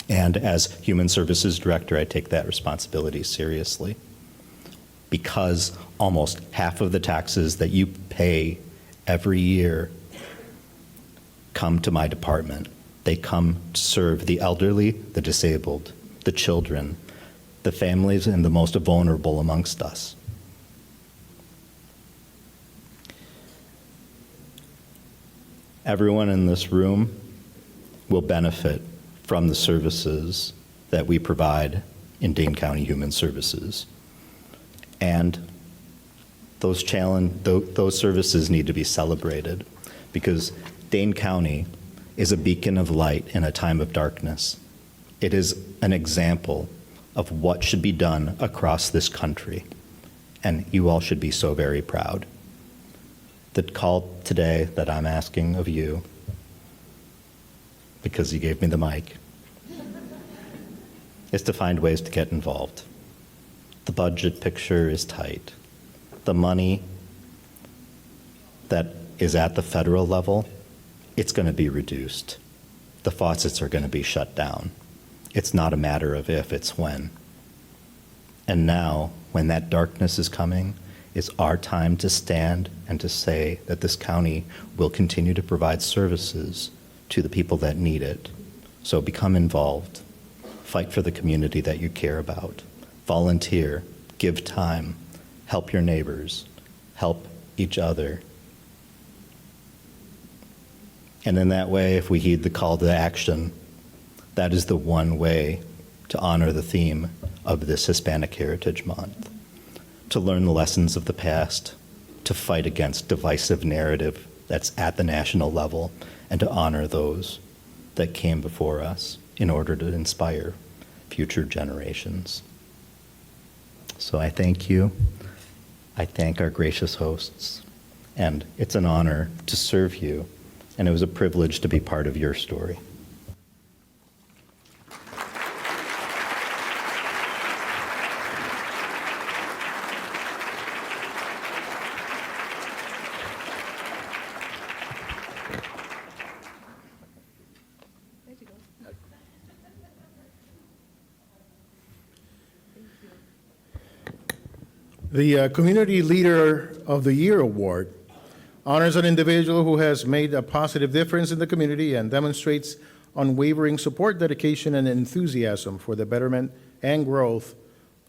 Q: And as Human Services Director, I take that responsibility seriously. Because almost half of the taxes that you pay every year come to my department. They come to serve the elderly, the disabled, the children, the families, and the most vulnerable amongst us. Everyone in this room will benefit from the services that we provide in Dane County Human Services. And those services need to be celebrated because Dane County is a beacon of light in a time of darkness. It is an example of what should be done across this country, and you all should be so very proud. The call today that I'm asking of you, because you gave me the mic, is to find ways to get involved. The budget picture is tight. The money that is at the federal level, it's going to be reduced. The faucets are going to be shut down. It's not a matter of if, it's when. And now, when that darkness is coming, is our time to stand and to say that this county will continue to provide services to the people that need it. So become involved. Fight for the community that you care about. Volunteer, give time, help your neighbors, help each other. And in that way, if we heed the call to action, that is the one way to honor the theme of this Hispanic Heritage Month, to learn the lessons of the past, to fight against divisive narrative that's at the national level, and to honor those that came before us in order to inspire future generations. So I thank you. I thank our gracious hosts. And it's an honor to serve you. And it was a privilege to be part of your story.
B: The Community Leader of the Year Award honors an individual who has made a positive difference in the community and demonstrates unwavering support, dedication, and enthusiasm for the betterment and growth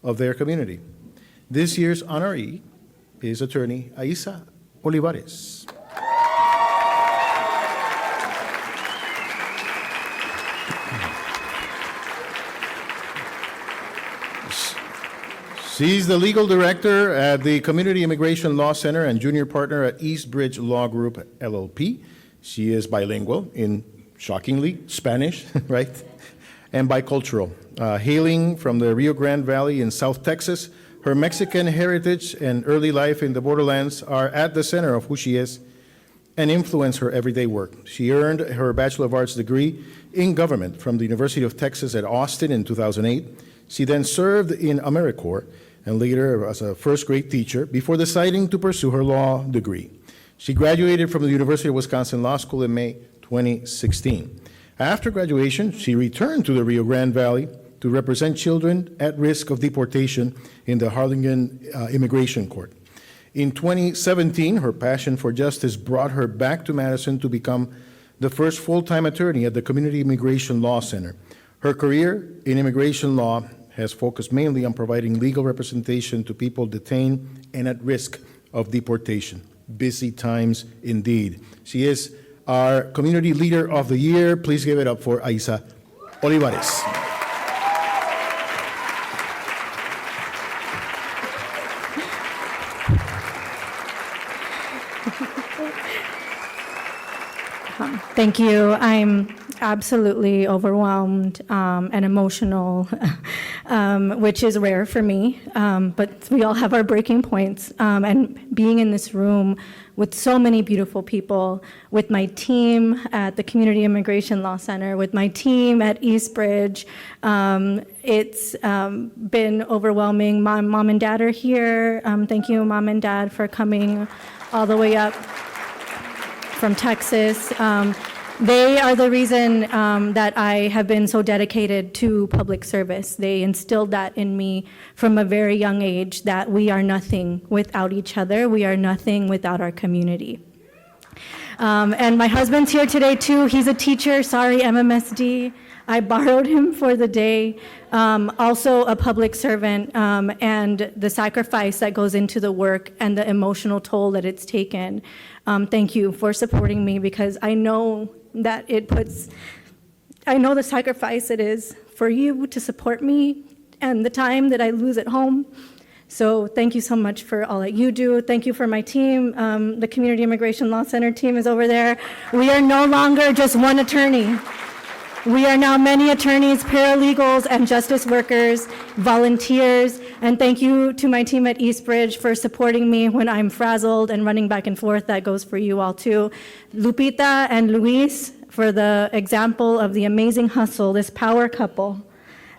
B: of their community. This year's honoree is attorney Aisa Olivares. She's the legal director at the Community Immigration Law Center and junior partner at East Bridge Law Group, LLP. She is bilingual in, shockingly, Spanish, right? And bicultural. Hailing from the Rio Grande Valley in South Texas, her Mexican heritage and early life in the borderlands are at the center of who she is and influence her everyday work. She earned her Bachelor of Arts degree in government from the University of Texas at Austin in 2008. She then served in AmeriCorps and later as a first-grade teacher before deciding to pursue her law degree. She graduated from the University of Wisconsin Law School in May 2016. After graduation, she returned to the Rio Grande Valley to represent children at risk of deportation in the Harlingen Immigration Court. In 2017, her passion for justice brought her back to Madison to become the first full-time attorney at the Community Immigration Law Center. Her career in immigration law has focused mainly on providing legal representation to people detained and at risk of deportation. Busy times indeed. She is our Community Leader of the Year. Please give it up for Aisa Olivares.
H: Thank you. I'm absolutely overwhelmed and emotional, which is rare for me, but we all have our breaking points. And being in this room with so many beautiful people, with my team at the Community Immigration Law Center, with my team at Eastbridge, it's been overwhelming. My mom and dad are here. Thank you, Mom and Dad, for coming all the way up from Texas. They are the reason that I have been so dedicated to public service. They instilled that in me from a very young age, that we are nothing without each other. We are nothing without our community. And my husband's here today too. He's a teacher, sorry, MMSD. I borrowed him for the day. Also a public servant, and the sacrifice that goes into the work and the emotional toll that it's taken. Thank you for supporting me, because I know that I know the sacrifice it is for you to support me and the time that I lose at home. So thank you so much for all that you do. Thank you for my team. The Community Immigration Law Center team is over there. We are no longer just one attorney. We are now many attorneys, paralegals, and justice workers, volunteers, and thank you to my team at Eastbridge for supporting me when I'm frazzled and running back and forth. That goes for you all too. Lupita and Luis for the example of the amazing hustle, this power couple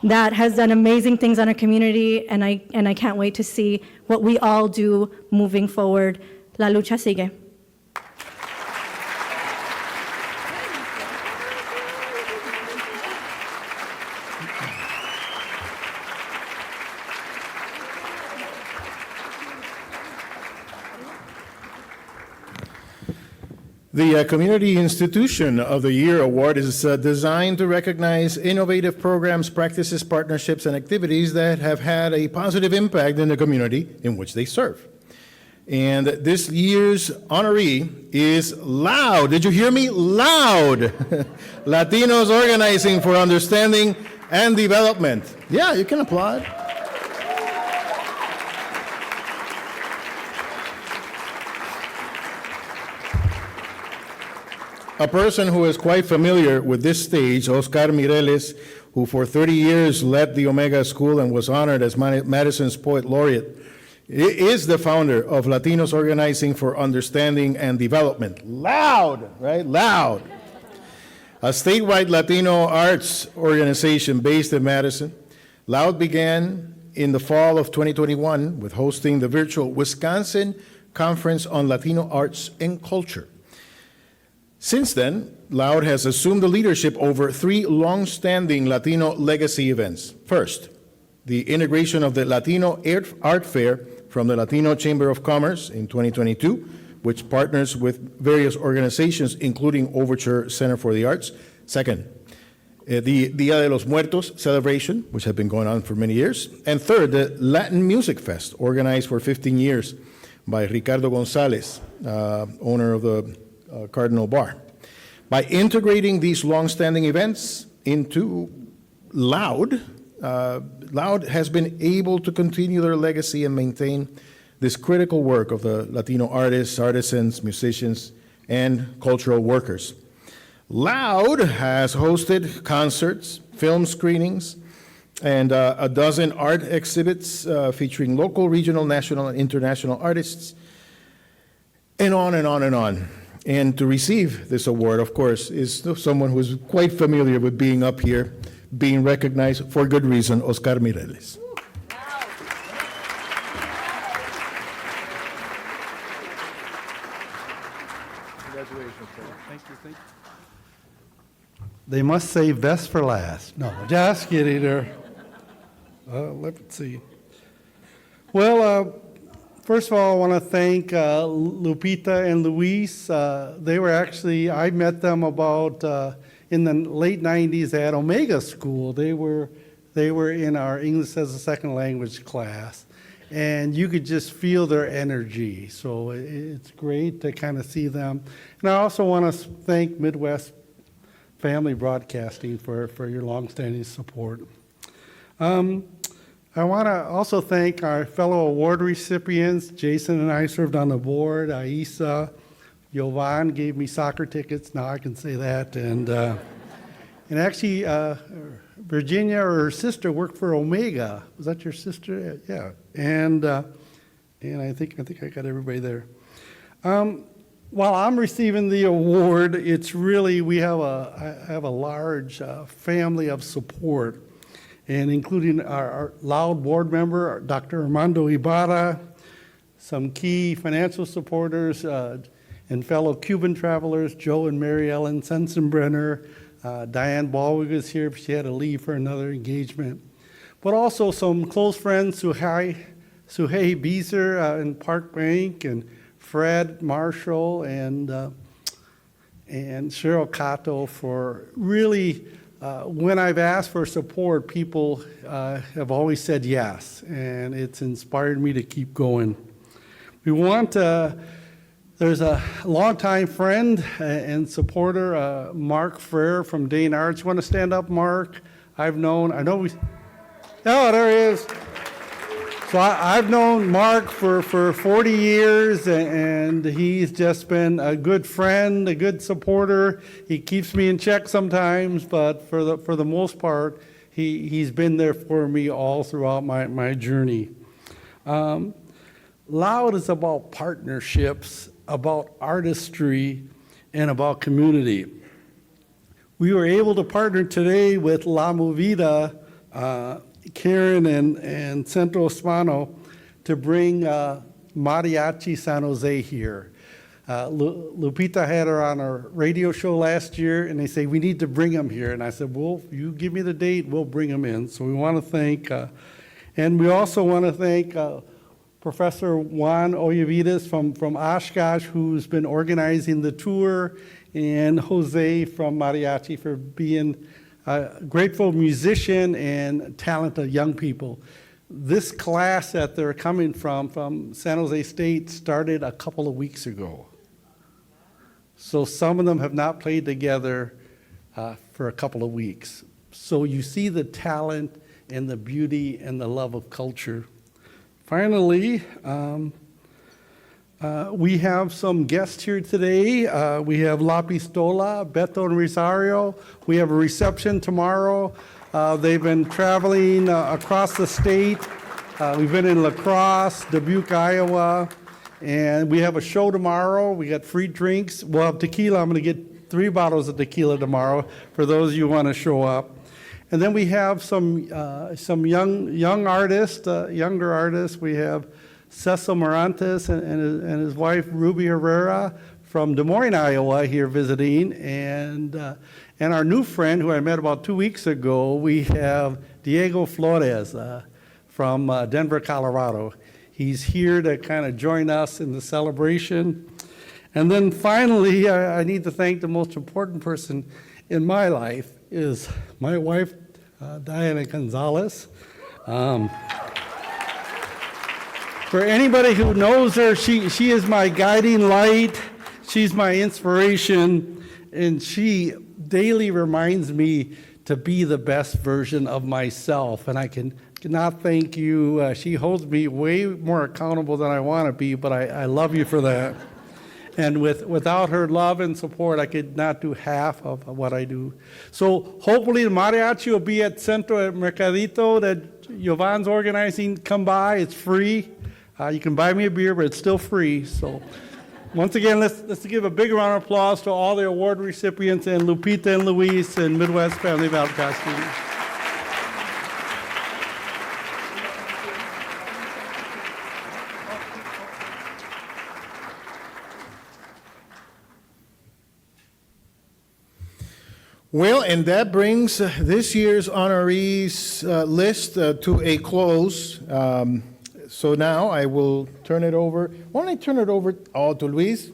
H: that has done amazing things on our community, and I can't wait to see what we all do moving forward. La lucha sigue.
B: The Community Institution of the Year Award is designed to recognize innovative programs, practices, partnerships, and activities that have had a positive impact in the community in which they serve. And this year's honoree is LOUD. Did you hear me? LOUD. Latinos Organizing for Understanding and Development. Yeah, you can applaud. A person who is quite familiar with this stage, Oscar Mireles, who for 30 years led the Omega School and was honored as Madison's Poet Laureate, is the founder of Latinos Organizing for Understanding and Development. Loud, right? Loud. A statewide Latino arts organization based in Madison. Loud began in the fall of 2021 with hosting the virtual Wisconsin Conference on Latino Arts and Culture. Since then, Loud has assumed the leadership over 3 long-standing Latino legacy events. First, the integration of the Latino Art Fair from the Latino Chamber of Commerce in 2022, which partners with various organizations, including Overture Center for the Arts. Second, the Dia de los Muertos celebration, which had been going on for many years. And third, the Latin Music Fest, organized for 15 years by Ricardo Gonzalez, owner of the Cardinal Bar. By integrating these long-standing events into Loud, Loud has been able to continue their legacy and maintain this critical work of the Latino artists, artisans, musicians, and cultural workers. Loud has hosted concerts, film screenings, and a dozen art exhibits featuring local, regional, national, and international artists, and on and on and on. And to receive this award, of course, is someone who is quite familiar with being up here, being recognized for good reason, Oscar Mireles.
R: Congratulations, sir. Thank you. They must save best for last. No, just kidding there. Let's see. Well, first of all, I want to thank Lupita and Luis. They were actually, I met them about in the late 90s at Omega School. They were in our English as a Second Language class. and you could just feel their energy. So it's great to kind of see them. And I also want to thank Midwest Family Broadcasting for your longstanding support. I want to also thank our fellow award recipients. Jason and I served on the board. Aisa, Yovan gave me soccer tickets. Now I can say that. And actually, Virginia or her sister worked for Omega. Was that your sister? Yeah. And I think I got everybody there. While I'm receiving the award, it's really I have a large family of support, and including our loud board member, Dr. Armando Ibarra, some key financial supporters, and fellow Cuban travelers, Joe and Mary Ellen Sensenbrenner. Diane Baldwin is here, but she had to leave for another engagement. But also some close friends, Suhei Beezer in Park Bank, and Fred Marshall, and Cheryl Cato for really, when I've asked for support, people have always said yes, and it's inspired me to keep going. We want there's a longtime friend and supporter, Mark Frere from Dane Arts. You want to stand up, Mark? Oh, there he is. So I've known Mark for 40 years, and he's just been a good friend, a good supporter. He keeps me in check sometimes, but for the most part, he's been there for me all throughout my journey. Loud is about partnerships, about artistry, and about community. We were able to partner today with La Movida, Karen and Centro Hispano, to bring Mariachi San Jose here. Lupita had her on our radio show last year, and they say, we need to bring them here. And I said, well, you give me the date, we'll bring them in. So we want to thank, and we also want to thank Professor Juan Oyevides from Oshkosh, who's been organizing the tour, and Jose from Mariachi for being a grateful musician and talented young people. This class that they're coming from San Jose State, started a couple of weeks ago. So some of them have not played together for a couple of weeks. So you see the talent and the beauty and the love of culture. Finally, we have some guests here today. We have La Pistola, Beto and Rosario. We have a reception tomorrow. They've been traveling across the state. We've been in La Crosse, Dubuque, Iowa, and we have a show tomorrow. We got free drinks. We'll have tequila. I'm going to get 3 bottles of tequila tomorrow for those of you who want to show up. And then we have some young artists, younger artists. We have Cecil Morantes and his wife Ruby Herrera from Des Moines, Iowa, here visiting, and our new friend who I met about 2 weeks ago. We have Diego Flores from Denver, Colorado. He's here to kind of join us in the celebration. And then finally, I need to thank the most important person in my life is my wife, Diana Gonzalez. For anybody who knows her, she is my guiding light. She's my inspiration, and she daily reminds me to be the best version of myself. And I cannot thank you. She holds me way more accountable than I want to be, but I love you for that. And without her love and support, I could not do half of what I do. So hopefully the mariachi will be at Centro Mercadito that Yovan's organizing. Come by, it's free. You can buy me a beer, but it's still free. So once again, let's give a big round of applause to all the award recipients and Lupita and Luis and Midwest Family Broadcasting.
B: Well, and that brings this year's honorees list to a close. So now I will turn it over. Why don't I turn it over to Luis?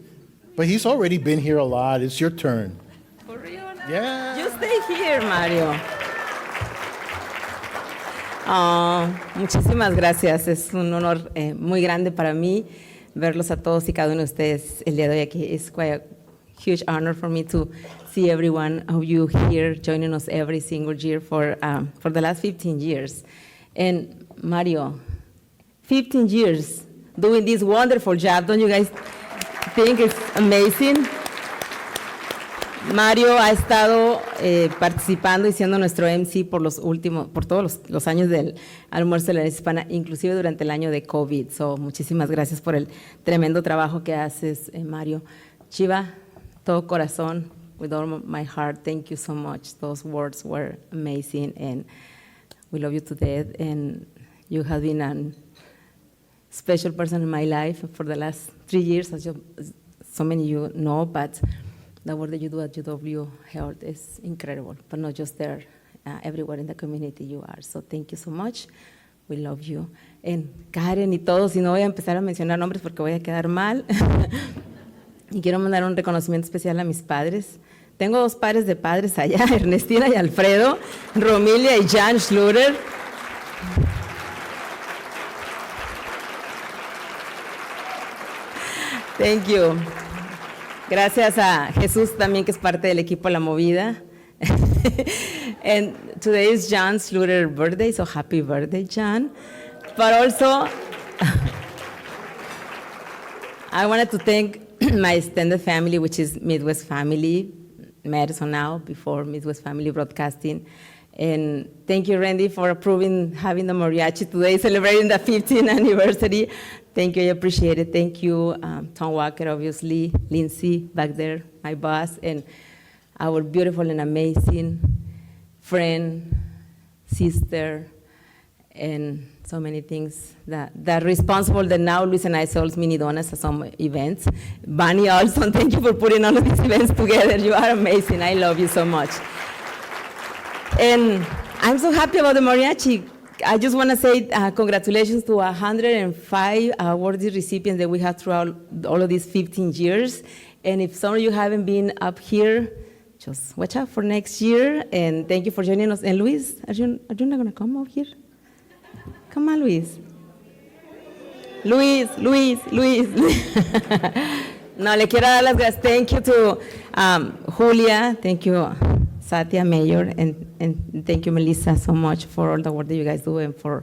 B: But he's already been here a lot. It's your turn.
G: For real now?
B: Yeah.
G: You stay here, Mario.
S: Muchísimas gracias. Es un honor muy grande para mí verlos a todos y cada uno de ustedes el día de hoy aquí. It's quite a huge honor for me to see every one of you here joining us every single year for the last 15 years. And Mario, 15 years doing this wonderful job. Don't you guys think it's amazing? Mario ha estado participando y siendo nuestro MC por todos los años del almuerzo de la herencia hispana, inclusive durante el año de COVID. So, muchísimas gracias por el tremendo trabajo que haces, Mario. Chiva, todo corazón, with all my heart, thank you so much. Those words were amazing, and we love you to death. And you have been a special person in my life for the last 3 years, as so many of you know, but the work that you do at UW Health is incredible, but not just there, everywhere in the community you are. So thank you so much. We love you. And Karen y todos, y no voy a empezar a mencionar nombres porque voy a quedar mal. Y quiero mandar un reconocimiento especial a mis padres. Tengo 2 pares de padres allá, Ernestina y Alfredo, Romilia y Jan Schluter. Thank you. Gracias a Jesús también, que es parte del equipo La Movida. And today is John's Schluter's birthday, so happy birthday, John. But also, I wanted to thank my extended family, which is Midwest Family, Madison now, before Midwest Family Broadcasting. And thank you, Randy, for approving having the mariachi today, celebrating the 15th anniversary. Thank you, I appreciate it. Thank you, Tom Walker, obviously, Lindsay back there, my boss, and our beautiful and amazing friend, sister, and so many things that are responsible that now Luis and I sold mini donuts at some events. Bunny also, thank you for putting all of these events together. You are amazing. I love you so much. And I'm so happy about the mariachi. I just want to say congratulations to 105 awardee recipients that we have throughout all of these 15 years. And if some of you haven't been up here, just watch out for next year. And thank you for joining us. And Luis, are you not going to come up here? Come on, Luis. Luis. No, le quiero dar las gracias. Thank you to Julia. Thank you, Satya Mayor, and thank you, Melissa, so much for all the work that you guys do and for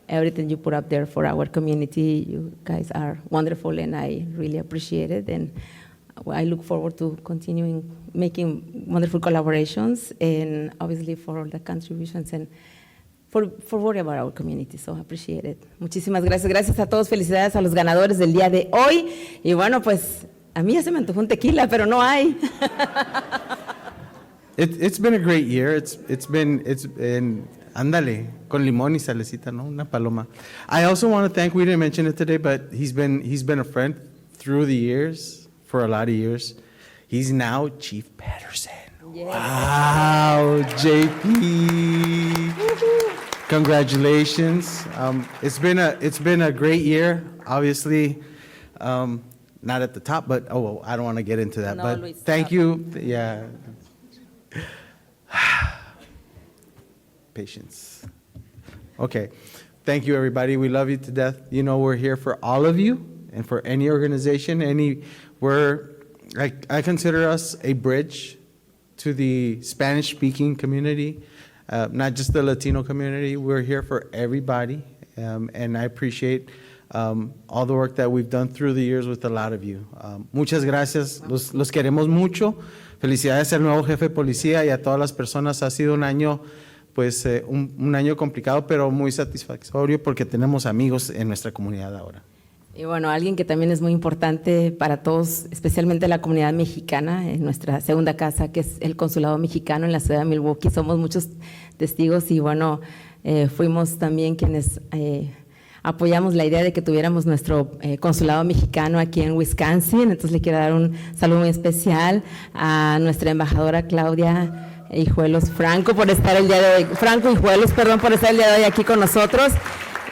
S: everything you put up there for our community. You guys are wonderful, and I really appreciate it. And I look forward to continuing making wonderful collaborations, and obviously for all the contributions and for worrying about our community. So I appreciate it. Muchísimas gracias. Gracias a todos. Felicidades a los ganadores del día de hoy. Y bueno, pues a mí ya se me antojó un tequila, pero no hay.
P: It's been a great year. It's been ándale, con limón y salecita, ¿no? Una paloma. I also want to thank, we didn't mention it today, but he's been a friend through the years, for a lot of years. He's now Chief Patterson.
S: Yes.
P: Wow, JP. Congratulations. It's been a great year. Obviously, not at the top, but I don't want to get into that.
S: No,
P: but
S: Luis,
P: thank
S: stop.
P: you. Yeah. Patience. Okay. Thank you, everybody. We love you to death. You know, we're here for all of you and for any organization. I consider us a bridge to the Spanish-speaking community, not just the Latino community. We're here for everybody, and I appreciate all the work that we've done through the years with a lot of you. Muchas gracias. Los queremos mucho. Felicidades al nuevo jefe de policía y a todas las personas. Ha sido un año, pues, un año complicado, pero muy satisfactorio porque tenemos amigos en nuestra comunidad ahora.
S: Y bueno, alguien que también es muy importante para todos, especialmente la comunidad mexicana, en nuestra segunda casa, que es el Consulado Mexicano en la ciudad de Milwaukee. Somos muchos testigos y bueno, fuimos también quienes apoyamos la idea de que tuviéramos nuestro consulado mexicano aquí en Wisconsin. Entonces le quiero dar un saludo muy especial a nuestra embajadora Claudia Hijuelos Franco por estar el día de hoy, por estar el día de hoy aquí con nosotros.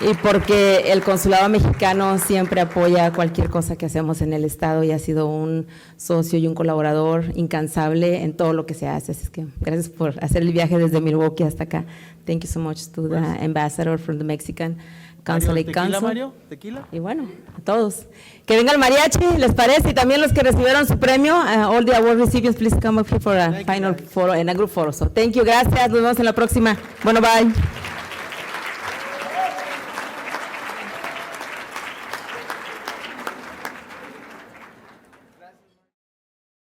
S: y porque el consulado mexicano siempre apoya cualquier cosa que hacemos en el estado y ha sido un socio y un colaborador incansable en todo lo que se hace. Así es que gracias por hacer el viaje desde Milwaukee hasta acá. Thank you so much to the ambassador from the Mexican Consulate Council.
P: Mario, tequila.
S: Y bueno, a todos. Que venga el mariachi, ¿les parece? Y también los que recibieron su premio, all the award recipients, please come up here for a final photo and a group photo. So thank you, gracias, nos vemos en la próxima. Bueno, bye.